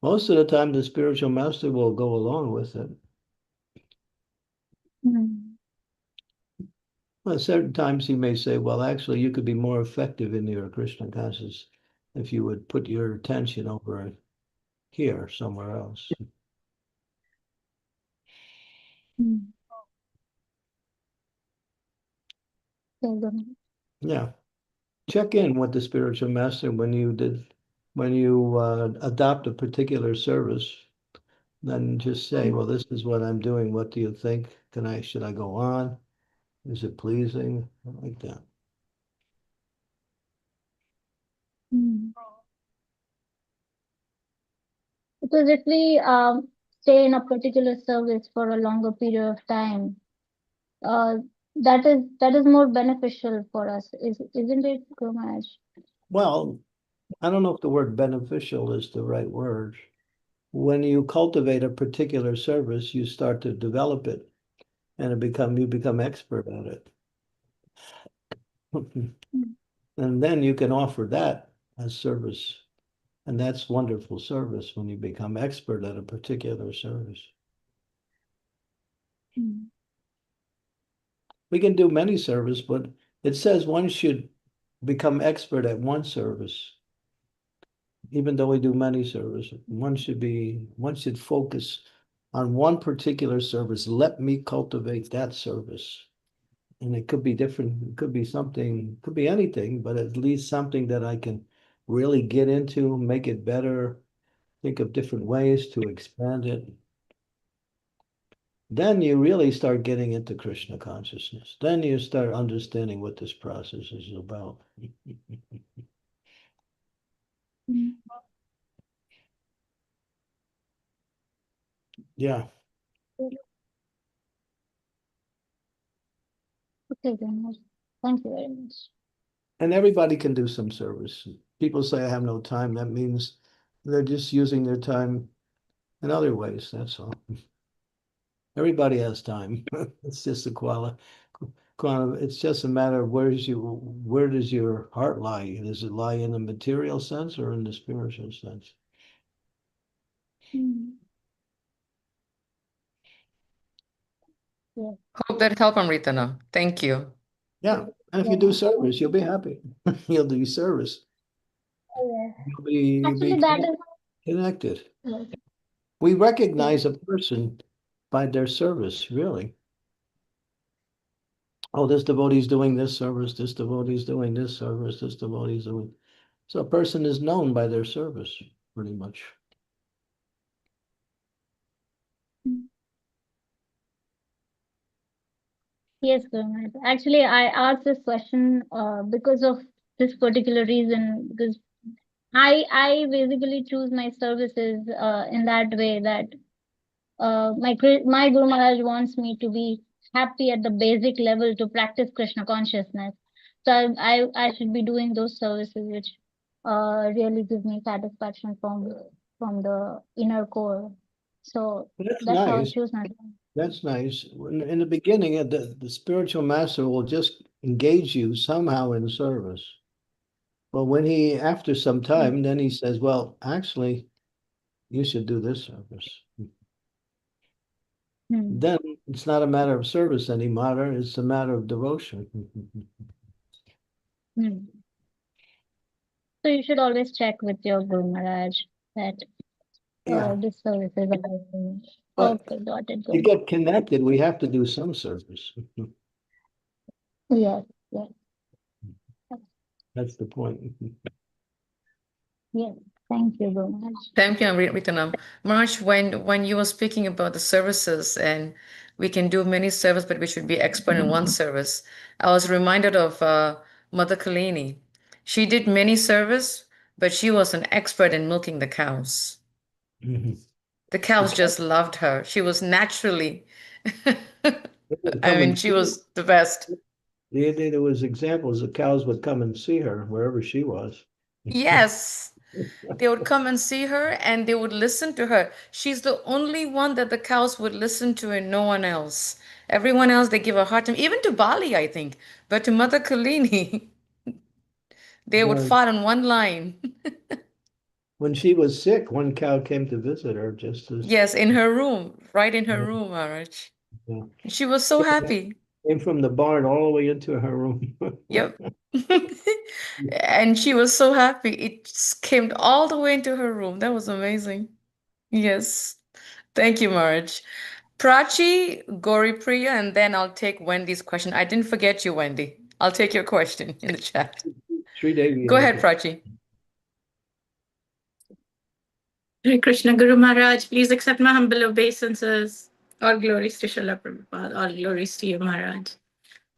most of the time the spiritual master will go along with it. Well, certain times he may say, well, actually, you could be more effective in your Krishna consciousness if you would put your attention over here, somewhere else. Yeah. Check in with the spiritual master when you adopt a particular service. Then just say, well, this is what I'm doing. What do you think? Should I go on? Is it pleasing? Like that. Because if we stay in a particular service for a longer period of time, that is more beneficial for us, isn't it, Guru Maharaj? Well, I don't know if the word beneficial is the right word. When you cultivate a particular service, you start to develop it, and you become expert at it. And then you can offer that as service. And that's wonderful service when you become expert at a particular service. We can do many service, but it says one should become expert at one service. Even though we do many service, one should focus on one particular service. Let me cultivate that service. And it could be different, it could be something, could be anything, but at least something that I can really get into, make it better, think of different ways to expand it. Then you really start getting into Krishna consciousness. Then you start understanding what this process is about. Yeah. Okay, then. Thank you very much. And everybody can do some service. People say I have no time. That means they're just using their time in other ways. That's all. Everybody has time. It's just a it's just a matter of where does your heart lie? Does it lie in the material sense or in the spiritual sense? Yeah. Hope that helped, Amritana. Thank you. Yeah. And if you do service, you'll be happy. You'll do service. You'll be Actually, that is connected. We recognize a person by their service, really. Oh, this devotee is doing this service, this devotee is doing this service, this devotee is doing. So a person is known by their service, pretty much. Yes, Guru Maharaj. Actually, I asked this question because of this particular reason, because I basically choose my services in that way that my Guru Maharaj wants me to be happy at the basic level to practice Krishna consciousness. So I should be doing those services which really give me satisfaction from the inner core. So That's that's how I nice. choose my. That's nice. In the beginning, the spiritual master will just engage you somehow in service. But after some time, then he says, well, actually, you should do this service. Then it's not a matter of service anymore, it's a matter of devotion. So you should always check with your Guru Maharaj that this service is about me. But Okay, got it. to get connected, we have to do some service. Yes, yes. That's the point. Yes, thank you very much. Thank you, Ritanam. March, when you were speaking about the services and we can do many services, but we should be expert in one service, I was reminded of Mother Kalini. She did many service, but she was an expert in milking the cows. Mhm. The cows just loved her. She was naturally, would I come mean, and she see was the best. there was examples of cows would come and see her wherever she was. Yes. They would come and see her and they would listen to her. She's the only one that the cows would listen to and no one else. Everyone else, they give a hard time, even to Bali, I think. But to Mother Kalini, they would Yeah. fight on one line. When she was sick, one cow came to visit her just as Yes, in her room, right in her room, Maharaj. yeah. She was so happy. Came from the barn all the way into her room. Yep. And she was so happy. It came all the way into her room. That was amazing. Yes. Thank you, Marge. Prachi, Goripriya, and then I'll take Wendy's question. I didn't forget you, Wendy. I'll take your question in the chat. Sridevi Go has ahead, it. Prachi. Hare Krishna Guru Maharaj, please accept my humble obeisances. All glories to Srila Prabhupada, all glories to you, Maharaj.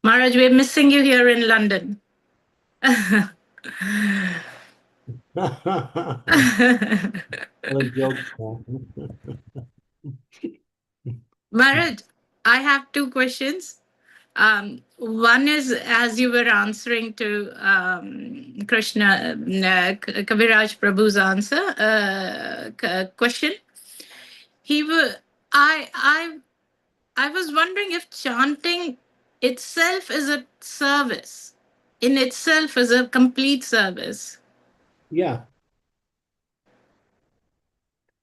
Maharaj, we're missing you here in London. What a joke. Maharaj, I have two questions. One is, as you were answering to Krishna, Kaviraj Prabhu's question, I was wondering if chanting itself is a service, in itself is a complete service. Yeah.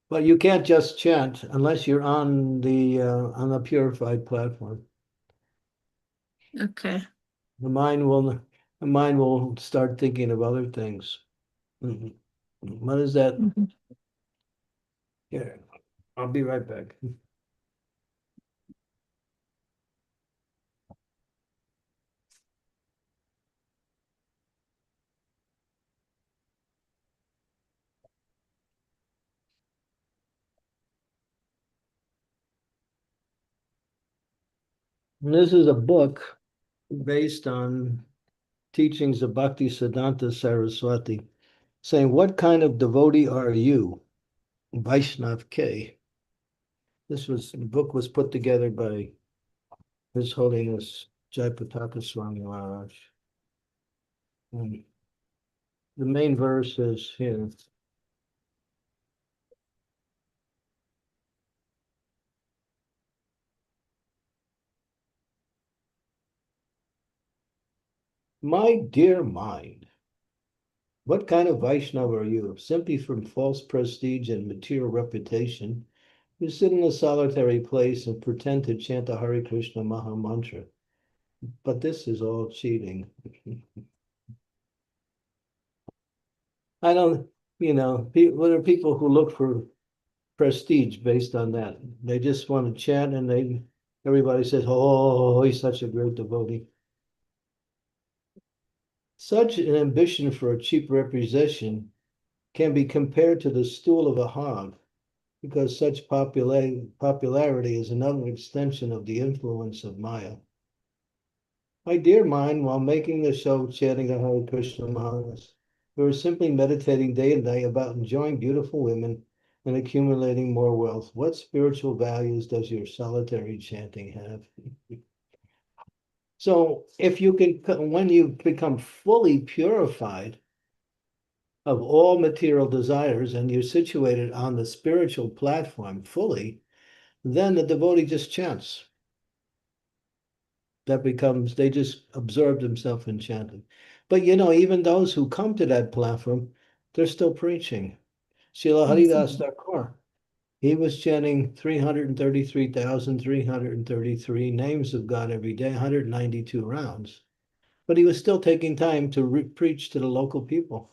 But you can't just chant unless you're on the purified platform. Okay. The mind will start thinking of other things. Mhm. What is that? Mhm. Yeah, I'll be right back. And this is a book based on teachings of Bhakti Siddhanta Saraswati, saying, what kind of devotee are you? Vaishnav K. The book was put together by His Holiness Jayapataka Swami Maharaj. And the main verse is here. My dear mind, what kind of Vaishnava are you? Simply from false prestige and material reputation, you sit in a solitary place and pretend to chant the Hare Krishna Maha Mantra. But this is all cheating. I don't, there are people who look for prestige based on that. They just want to chant and everybody says, oh, he's such a great devotee. Such an ambition for a cheap reputation can be compared to the stool of a hog, because such popularity is another extension of the influence of Maya. My dear mind, while making the show chanting the Hare Krishna Maharas, we were simply meditating day and night about enjoying beautiful women and accumulating more wealth. What spiritual values does your solitary chanting have? So if you can, when you become fully purified of all material desires and you're situated on the spiritual platform fully, then the devotee just chants. They just absorb themselves in chanting. But even those who come to that platform, they're still preaching. Srila Haridas Thakur, he was chanting 333,333 names of God every day, 192 rounds. But he was still taking time to preach to the local people.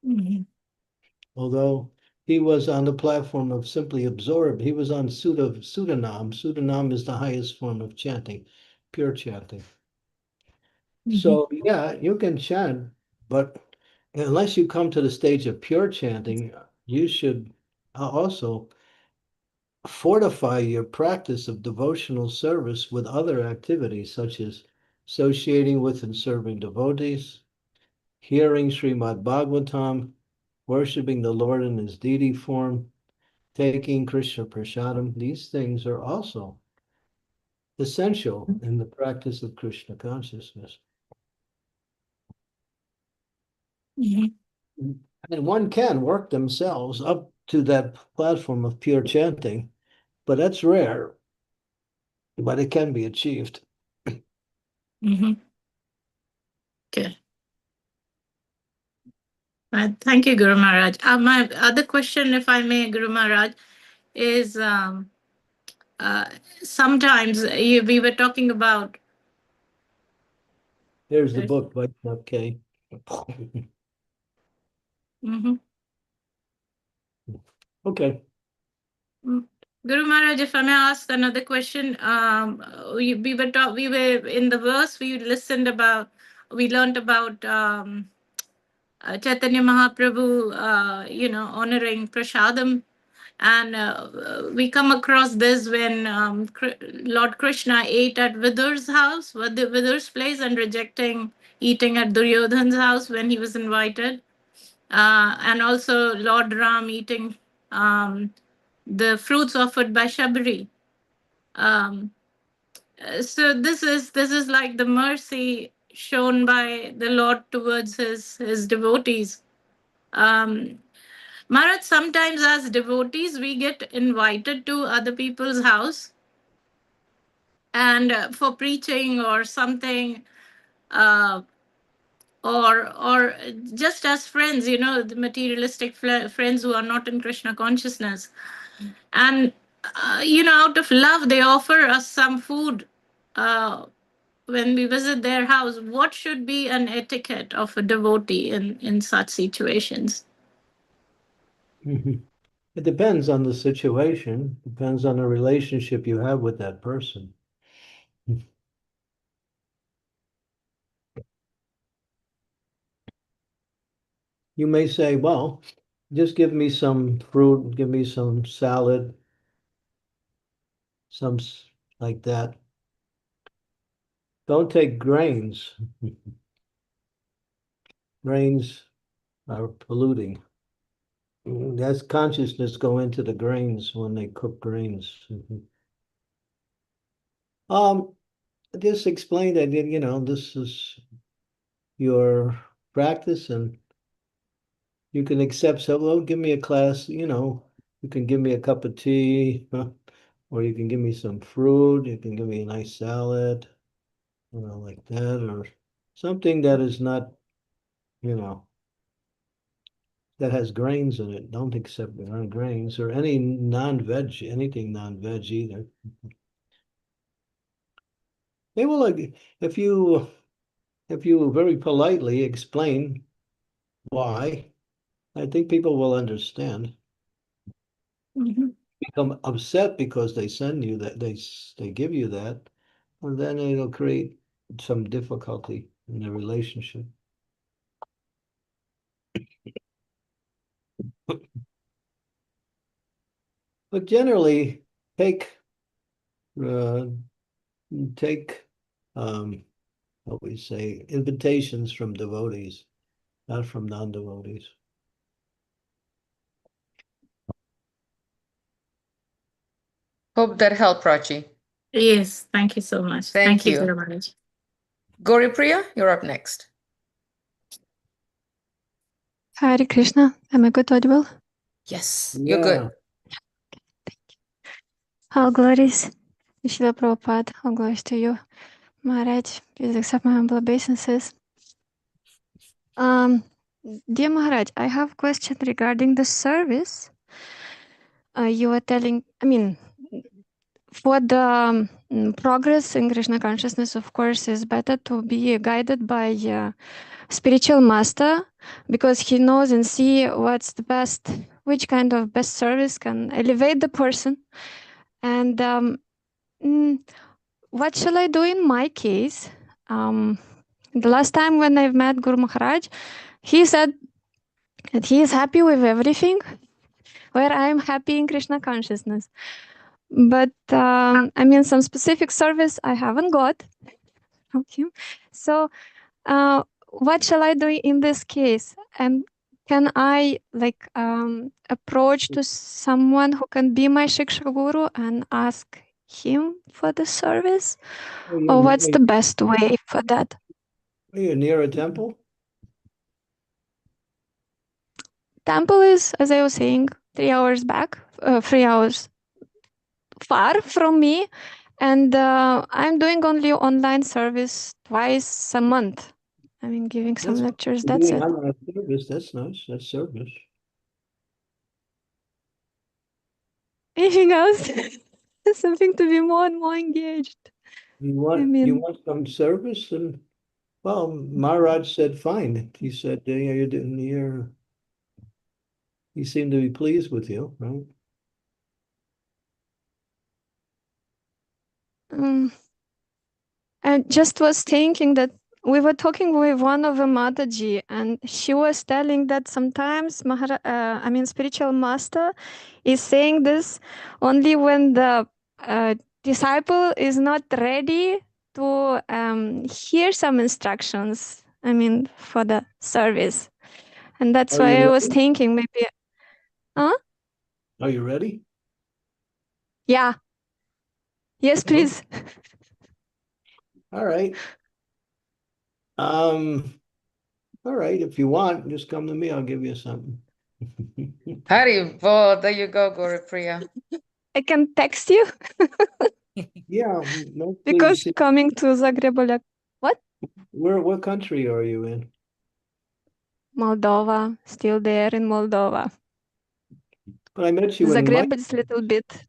Mhm. Although he was on the platform of simply absorbed, he was on Sudanam. Sudanam is the highest form of chanting, pure chanting. Mhm. So yeah, you can chant, But unless you come to the stage of pure chanting, you should also fortify your practice of devotional service with other activities, such as associating with and serving devotees, hearing Srimad Bhagavatam, worshiping the Lord in his deity form, taking Krishna Prasadam. These things are also essential in the practice of Krishna consciousness. Mm-hmm. And one can work themselves up to that platform of pure chanting, but that's rare, but it can be achieved. Mm-hmm. Okay. Thank you, Guru Maharaj. My other question, if I may, Guru Maharaj, is sometimes we were talking about. Here's the book by K. Mm-hmm. Okay. Guru Maharaj, if I may ask another question, we were in the verse we learned about Chaitanya Mahaprabhu, honoring Prasadam. And we come across this when Lord Krishna ate at Vidur's house, Vidur's place, and rejecting eating at Duryodhan's house when he was invited. And also Lord Ram eating the fruits offered by Shabri. So this is like the mercy shown by the Lord towards his devotees. Maharaj, sometimes as devotees, we get invited to other people's house and for preaching or something, or just as friends, the materialistic friends who are not in Krishna consciousness. And, out of love, they offer us some food when we visit their house. What should be an etiquette of a devotee in such situations? It depends on the situation, depends on the relationship you have with that person. You may say, well, just give me some fruit, give me some salad, some like that. Don't take grains. Grains are polluting. That's consciousness go into the grains when they cook grains. Just explain that, this is your practice and you can accept, so, well, give me a class, you can give me a cup of tea, or you can give me some fruit, you can give me a nice salad, like that, or something that is not, that has grains in it. Don't accept grains or any non-veg, anything non-veg either. They will, like, if you very politely explain why, I think people will understand. Mm-hmm. Become upset because they send you that, they give you that, and then it'll create some difficulty in the relationship. But generally, take what we say, invitations from devotees, not from non-devotees. Hope that helped, Prachi. Yes, thank you so much. Thank you. Very much. Gauri Priya, you're up next. Hare Krishna. Am I good, audible? Yes, you're good. Thank you. All glories to Srila Prabhupada. All glories to you, Maharaj. Please accept my humble obeisances. Dear Maharaj, I have a question regarding the service. You were telling, for the progress in Krishna consciousness, of course, is better to be guided by a spiritual master, because he knows and see what's the best, which kind of best service can elevate the person. And what shall I do in my case? The last time when I've met Guru Maharaj, he said that he is happy with everything, where I am happy in Krishna consciousness. But I mean, some specific service I haven't got from him. So what shall I do in this case? And can I like approach to someone who can be my Shiksha Guru and ask him for the service? Or what's the best way for that? Are you near a temple? Temple is, as I was saying, 3 hours back, 3 hours far from me. And I'm doing only online service twice a month. I mean, giving some lectures, that's it. Service, that's nice, that's service. Anything else? Something to be more and more engaged. You want some service? And well, Maharaj said fine. He said, you seem to be pleased with you, right? I just was thinking that we were talking with one of the Mataji, and she was telling that sometimes spiritual master is saying this only when the disciple is not ready to hear some instructions, for the service. And that's why I was thinking maybe... Are you ready? Yeah. Yes, please. All right. All right. If you want, just come to me. I'll give you something. Haribol, there you go, Guru Priya. I can text you. Yeah. Because coming to Zagreb, what? What country are you in? Moldova, still there in Moldova. But I met you Zagreb is a little bit,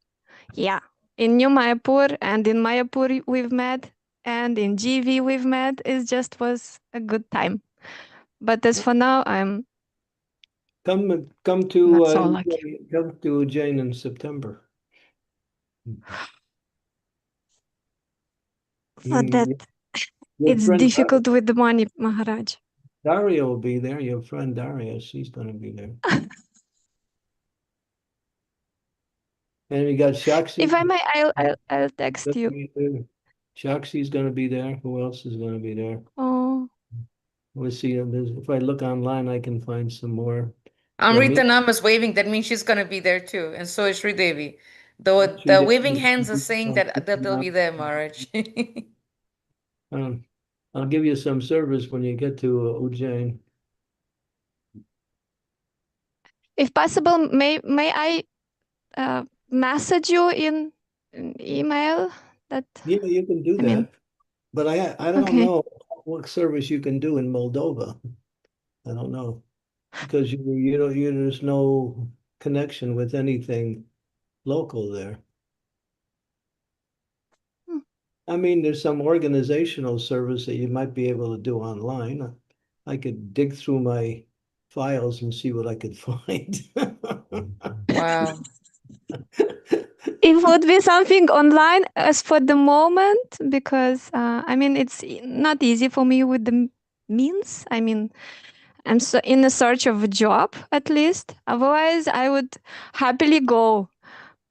yeah. In New Mayapur, and in Mayapur we've met, and in GV we've met. It just was a good time. But as for now, I'm come to not so lucky. Come to Ujjain in September. So that it's difficult with the money, Maharaj. Daria will be there. Your friend Daria, she's going to be there. And we got Shakshi. If I may, I'll text you. Shakshi's going to be there. Who else is going to be there? Oh. We'll see. If I look online, I can find some more. Amrita Nam is waving. That means she's going to be there too. And so is Sri Devi. The waving hands are saying that they'll be there, Maharaj. I'll give you some service when you get to Ujjain. If possible, may I message you in email? That yeah, you can do that. But I don't know what service you can do in Moldova. I don't know, because there's no connection with anything local there. I mean, there's some organizational service that you might be able to do online. I could dig through my files and see what I could find. Wow. It would be something online as for the moment, because it's not easy for me with the means. I'm so in the search of a job, at least. Otherwise, I would happily go.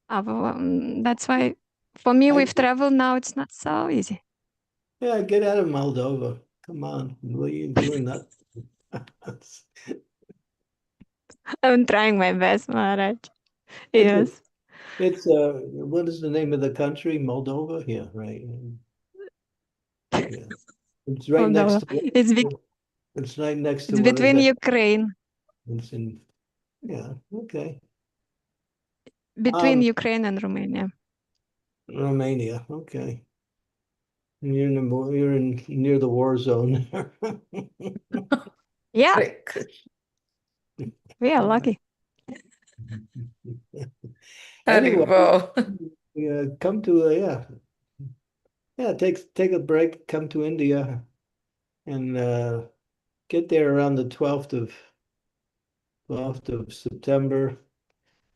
That's why, for me, with travel now, it's not so easy. Yeah, get out of Moldova. Come on. What are you doing that? I'm trying my best, Maharaj. Yes. It's what is the name of the country? Moldova? Yeah, right. Yeah. It's right next to it's right next to it's between Ukraine. It's in okay. Between Ukraine and Romania. Romania, okay. You're near the war zone. Yeah. We are lucky. Anyway, come to take a break, come to India, and get there around the 12th of September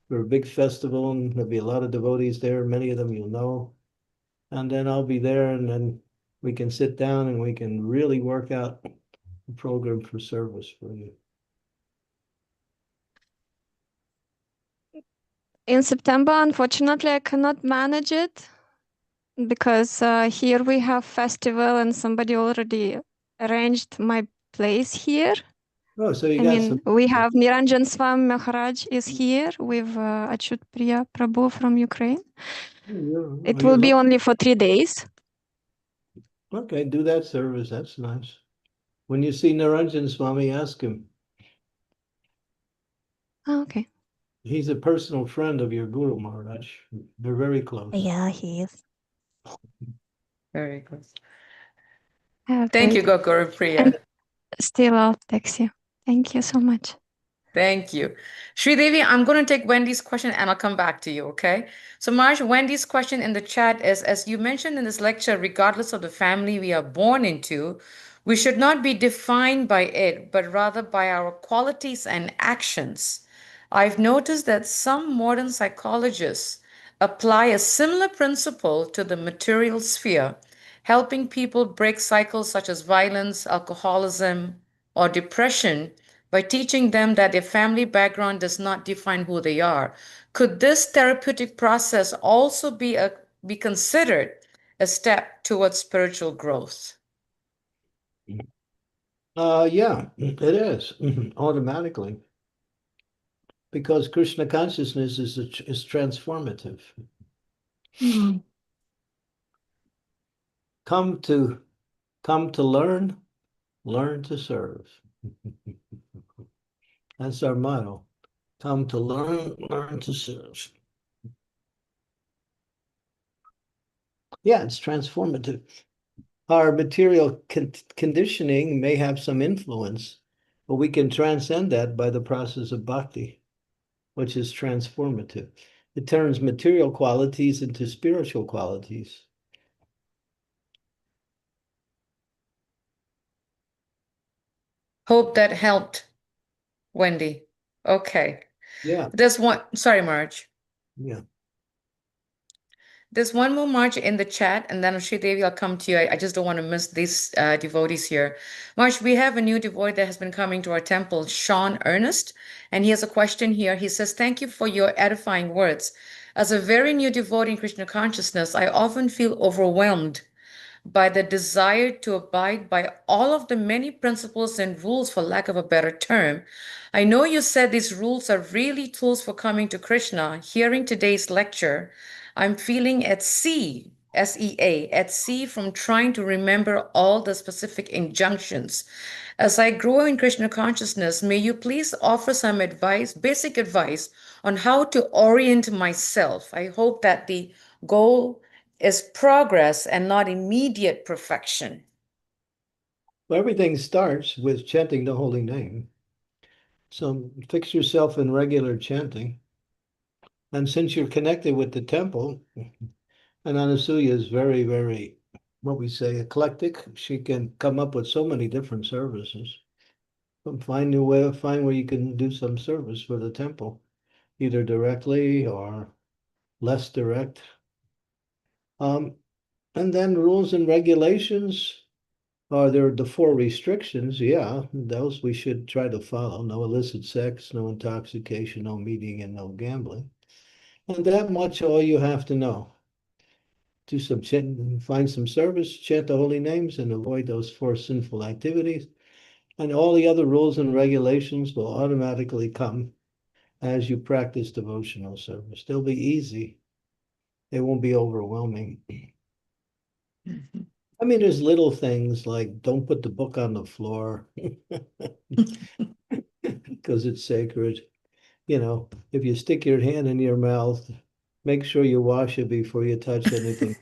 for a big festival, and there'll be a lot of devotees there. Many of them you'll know, and then I'll be there, and then we can sit down and we can really work out a program for service for you. In September, unfortunately, I cannot manage it because here we have festival and somebody already arranged my place here. Oh, so you I got mean, some. we have Niranjan Swami Maharaj is here with Achyut Priya Prabhu from Ukraine. It will be only for 3 days. Okay, do that service. That's nice. When you see Niranjan Swami, ask him. Oh, okay. He's a personal friend of your Guru Maharaj. They're very close. Yeah, he is. Very good. Yeah, Thank you, great. Gokul Priya. And still, I'll text you. Thank you so much. Thank you. Sridevi, I'm going to take Wendy's question and I'll come back to you, okay? So, Marge, Wendy's question in the chat is, as you mentioned in this lecture, regardless of the family we are born into, we should not be defined by it, but rather by our qualities and actions. I've noticed that some modern psychologists apply a similar principle to the material sphere, helping people break cycles such as violence, alcoholism, or depression by teaching them that their family background does not define who they are. Could this therapeutic process also be considered a step towards spiritual growth? Yeah, it is automatically, because Krishna consciousness is transformative. Come to learn to serve. That's our motto. Come to learn to serve. Yeah, it's transformative. Our material conditioning may have some influence, but we can transcend that by the process of bhakti, which is transformative. It turns material qualities into spiritual qualities. Hope that helped, Wendy. Okay. Yeah. There's one, sorry, Marge. Yeah. There's one more, Marge, in the chat, and then Sridevi, I'll come to you. I just don't want to miss these devotees here. Marge, we have a new devotee that has been coming to our temple, Sean Ernest, and he has a question here. He says, thank you for your edifying words. As a very new devotee in Krishna consciousness, I often feel overwhelmed by the desire to abide by all of the many principles and rules, for lack of a better term. I know you said these rules are really tools for coming to Krishna. Hearing today's lecture, I'm feeling at sea, SEA, at sea from trying to remember all the specific injunctions. As I grow in Krishna consciousness, may you please offer some advice, basic advice, on how to orient myself. I hope that the goal is progress and not immediate perfection. Well, everything starts with chanting the holy name. So fix yourself in regular chanting. And since you're connected with the temple, and Anasuya is very, very, what we say, eclectic, she can come up with so many different services. Find where you can do some service for the temple, either directly or less direct. And then rules and regulations. Are there the 4 restrictions? Yeah, those we should try to follow. No illicit sex, no intoxication, no meeting, and no gambling. And that much all you have to know. Do some find some service, chant the holy names, and avoid those 4 sinful activities. And all the other rules and regulations will automatically come as you practice devotional service. They'll be easy. They won't be overwhelming. I mean, there's little things like don't put the book on the floor because it's sacred. You know, if you stick your hand in your mouth, make sure you wash it before you touch anything.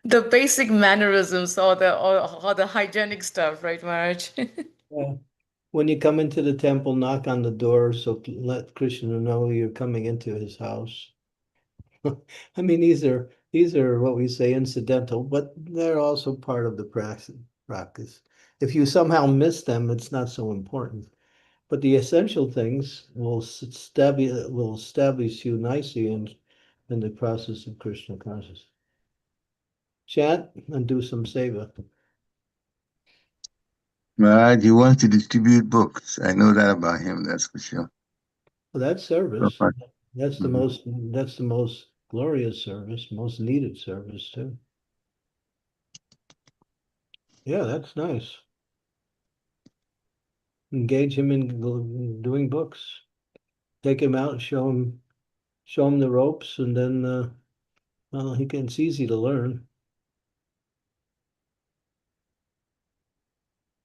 The basic mannerisms or the hygienic stuff, right, Maharaj? Yeah. When you come into the temple, knock on the door so let Krishna know you're coming into his house. I mean, these are what we say incidental, but they're also part of the practice. If you somehow miss them, it's not so important. But the essential things will establish you nicely in the process of Krishna consciousness. chant and do some seva. Maharaj, he wants to distribute books. I know that about him, that's for sure. Well, that's service. Right. That's the Mhm. most glorious service, most needed service too. Yeah, that's nice. Engage him in doing books. Take him out, show him the ropes, and then well, it's easy to learn.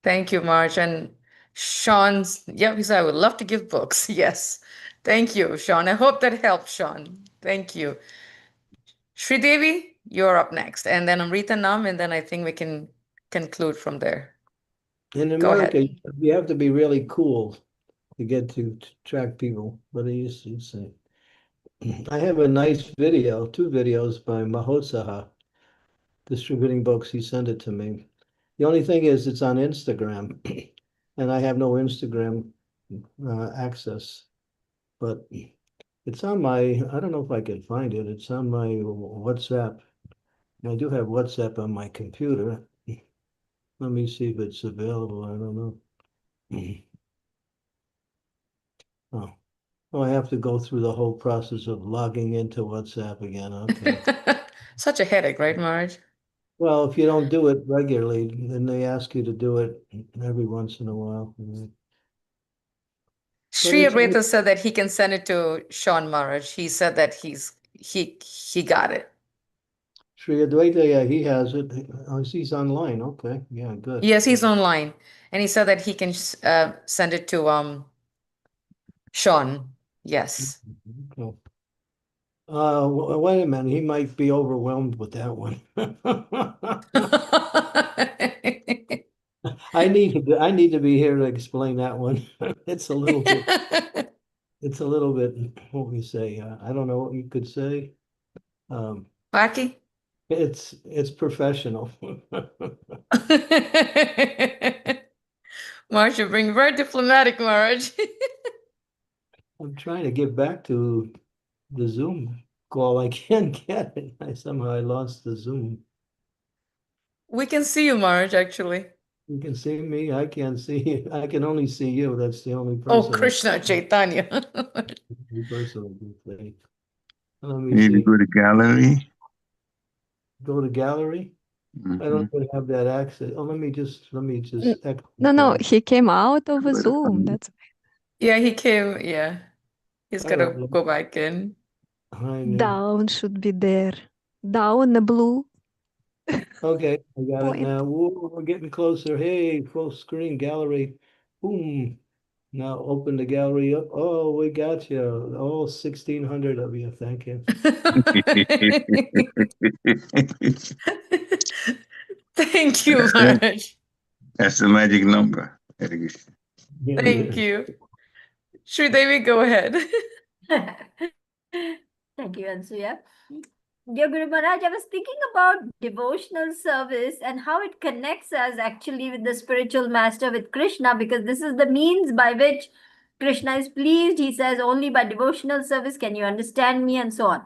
Thank you, Marge. And Sean's, yeah, he said, I would love to give books. Yes. Thank you, Sean. I hope that helped, Sean. Thank you. Sridevi, you're up next. And then Amrita Nam, and then I think we can conclude from there. In Go ahead. America, you have to be really cool to get to track people. But he's I have a nice video, 2 videos by Mahotsaha distributing books. He sent it to me. The only thing is it's on Instagram, and I have no Instagram access. But it's on my, I don't know if I can find it. It's on my WhatsApp. I do have WhatsApp on my computer. Let me see if it's available. I don't know. Oh, I have to go through the whole process of logging into WhatsApp again. Okay. Such a headache, right, Marge? Well, if you don't do it regularly, then they ask you to do it every once in a while. Sri it's- Advaita said that he can send it to Sean Maharaj. He said that he got it. Sri Advaita, yeah, he has it. Oh, he's online. Okay, yeah, good. Yes, he's online. And he said that he can send it to Sean. Yes. Okay. Wait a minute. He might be overwhelmed with that one. I need to be here to explain that one. It's a little bit. It's a little bit. What we say? I don't know what you could say. Wacky? It's professional. Marge, you're being very diplomatic, Marge. I'm trying to get back to the Zoom call. I can't get it. Somehow I lost the Zoom. We can see you, Marge, actually. You can see me. I can't see you. I can only see you. That's the only person. Oh, Krishna Chaitanya. The person I can see. Let me You need to see. go to gallery. Go to gallery. I don't even have that access. Oh, let me just. No, he came out of a Zoom. That's Yeah, he came. Yeah. He's got to Alright. go back in. down should be there. Down the blue. Okay, I got Point. it now. Whoa, we're getting closer. Hey, full screen gallery. Boom. Now open the gallery up. Oh, we got you. All 1,600 of you. Thank you. Thank you, Marge. That's the magic number. Thank you. Sridevi, go ahead. Thank you, Ansuya. Dear Guru Maharaj, I was thinking about devotional service and how it connects us actually with the spiritual master, with Krishna, because this is the means by which Krishna is pleased. He says, only by devotional service can you understand me, and so on.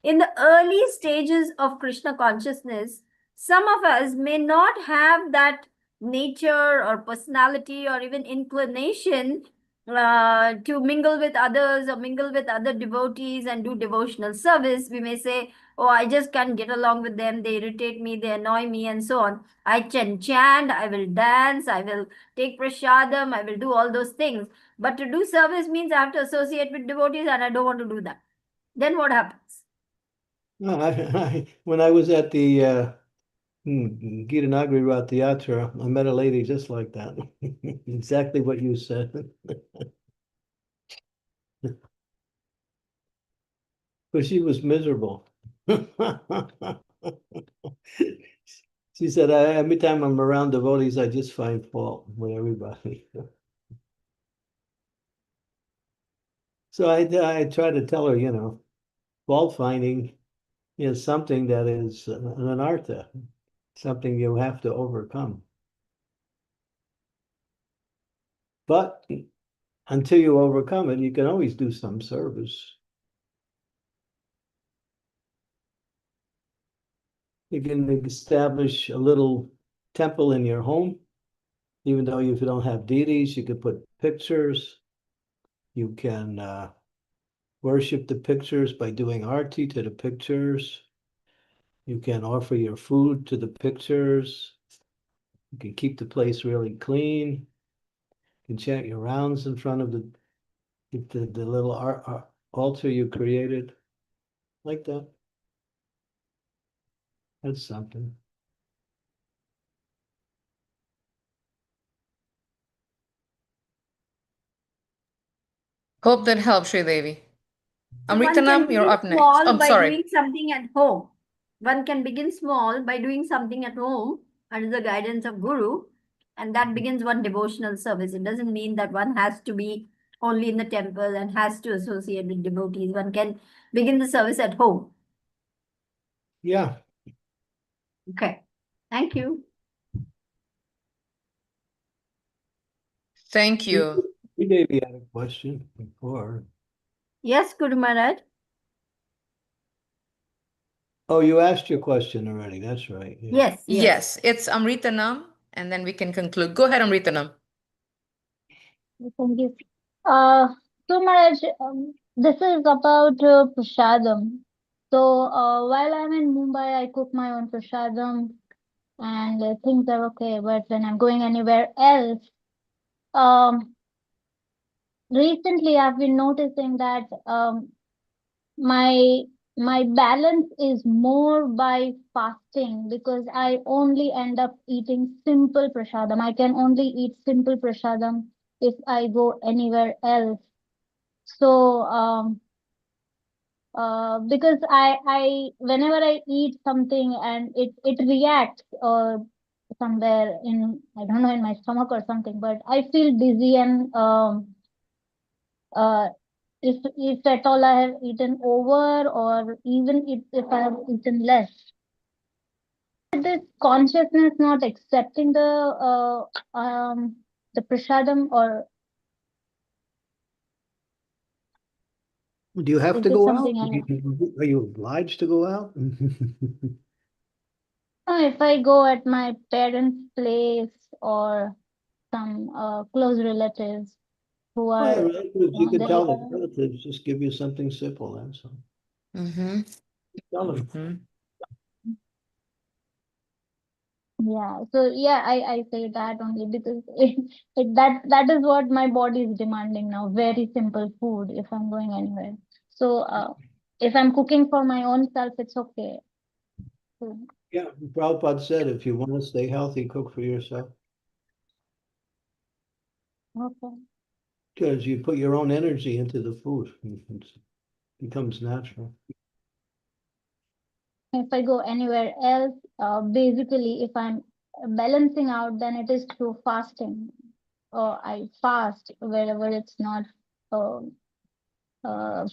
In the early stages of Krishna consciousness, some of us may not have that nature or personality or even inclination to mingle with others or mingle with other devotees and do devotional service. We may say, oh, I just can't get along with them. They irritate me, they annoy me, and so on. I can chant, I will dance, I will take prasadam, I will do all those things. But to do service means I have to associate with devotees, and I don't want to do that. Then what happens? No, when I was at the Gita Nagari Rath Yatra, I met a lady just like that. Exactly what you said. But she was miserable. She said, every time I'm around devotees, I just find fault with everybody. So I try to tell her, fault finding is something that is an anartha, something you have to overcome. But until you overcome it, you can always do some service. You can establish a little temple in your home. Even though if you don't have deities, you can put pictures. You can worship the pictures by doing arti to the pictures. You can offer your food to the pictures. You can keep the place really clean. You can chant your rounds in front of the little altar you created, like that. That's something. Hope that helps, Sri Devi. So one can Amritanam, you're begin up next. small I'm by sorry. doing something at home. One can begin small by doing something at home under the guidance of Guru, and that begins one devotional service. It doesn't mean that one has to be only in the temple and has to associate with devotees. One can begin the service at home. Yeah. Okay. Thank you. Thank you. We maybe had a question before. Yes, Guru Maharaj. Oh, you asked your question already. That's right. Yeah. Yes. Yes, it's Amritanam, and then we can conclude. Go ahead, Amritanam. Thank you. So Maharaj, this is about prasadam. So while I'm in Mumbai, I cook my own prasadam, and things are okay. But when I'm going anywhere else, recently I've been noticing that my balance is more by fasting, because I only end up eating simple prasadam. I can only eat simple prasadam if I go anywhere else. So because I whenever I eat something and it reacts somewhere in, I don't know, in my stomach or something, but I feel dizzy, and if at all I have eaten over, or even if I have eaten less, this consciousness not accepting the prasadam, or Do you have is to this go out? something Are you obliged to go out? if I go at my parents' place or some close relatives who Oh, yeah, are relatives, you could they tell the relatives, just give you something simple, that's all. Mm-hmm. Tell them. Mm-hmm. yeah, so yeah, I say that only because that is what my body is demanding now, very simple food if I'm going anywhere. So if I'm cooking for my own self, it's okay. So, Yeah, Prabhupada said, if you want to stay healthy, cook for yourself. okay. Because you put your own energy into the food. It becomes natural. If I go anywhere else, basically if I'm balancing out, then it is through fasting, or I fast wherever it's not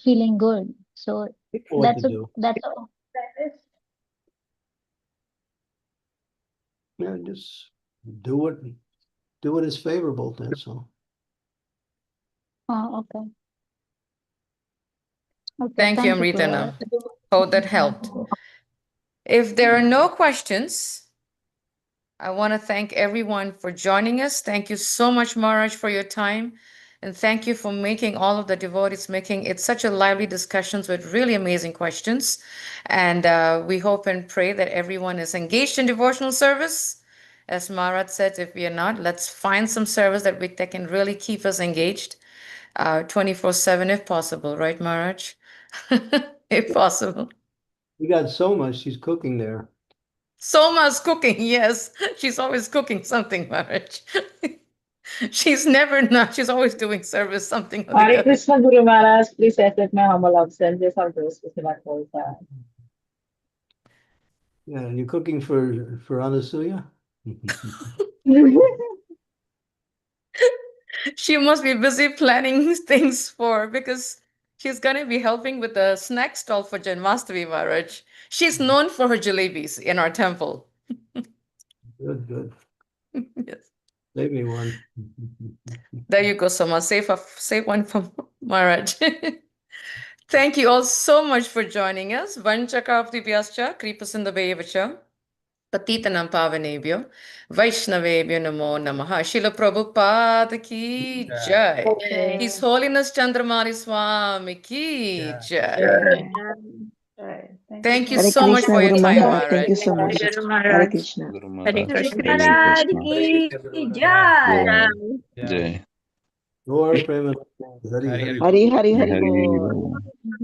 feeling good. So You know what to do. that's all. Yeah, just do what is favorable, that's all. Oh, okay. Okay, Thank you, for Amritanam. Hope that helped. If there are no questions, I want to thank everyone for joining us. Thank you so much, Maharaj, for your time. And thank you for making all of the devotees, making it such a lively discussions with really amazing questions. And we hope and pray that everyone is engaged in devotional service. As Maharaj said, if we are not, let's find some service that can really keep us engaged 24/7 if possible. Right, Maharaj? If possible. You got so much, she's cooking there. Soma's cooking, yes. She's always cooking something, Maharaj. She's never not. She's always doing service, something or the Hare other. Krishna Guru Maharaj, please accept my humble obeisances and those with my whole heart. Yeah, and you're cooking for Anasuya? She must be busy planning things because she's going to be helping with the snack stall for Janmashtami, Maharaj. She's known for her jalebis in our temple. Good. Yes. Save me one. There you go, Soma. Save one from Maharaj. Thank you all so much for joining us. Vanchakapti Vyascha, Kripasindavevacha. Patitanam pavanebhyo, Vaishnavebhyo namo namaha. Srila Prabhupada ki jai. His Holiness Candramauli Swami ki jai. Thank you Hare so much Krishna, for your Guru time, Maharaj. Thank you Maharaj. so much. Guru Hare Maharaj. Krishna. Guru Hare Maharaj. Krishna. Maharaj ki jai. Jai. Lord Premanand, Hari Hari. Hari Hari Hari Hari Bol. Bol.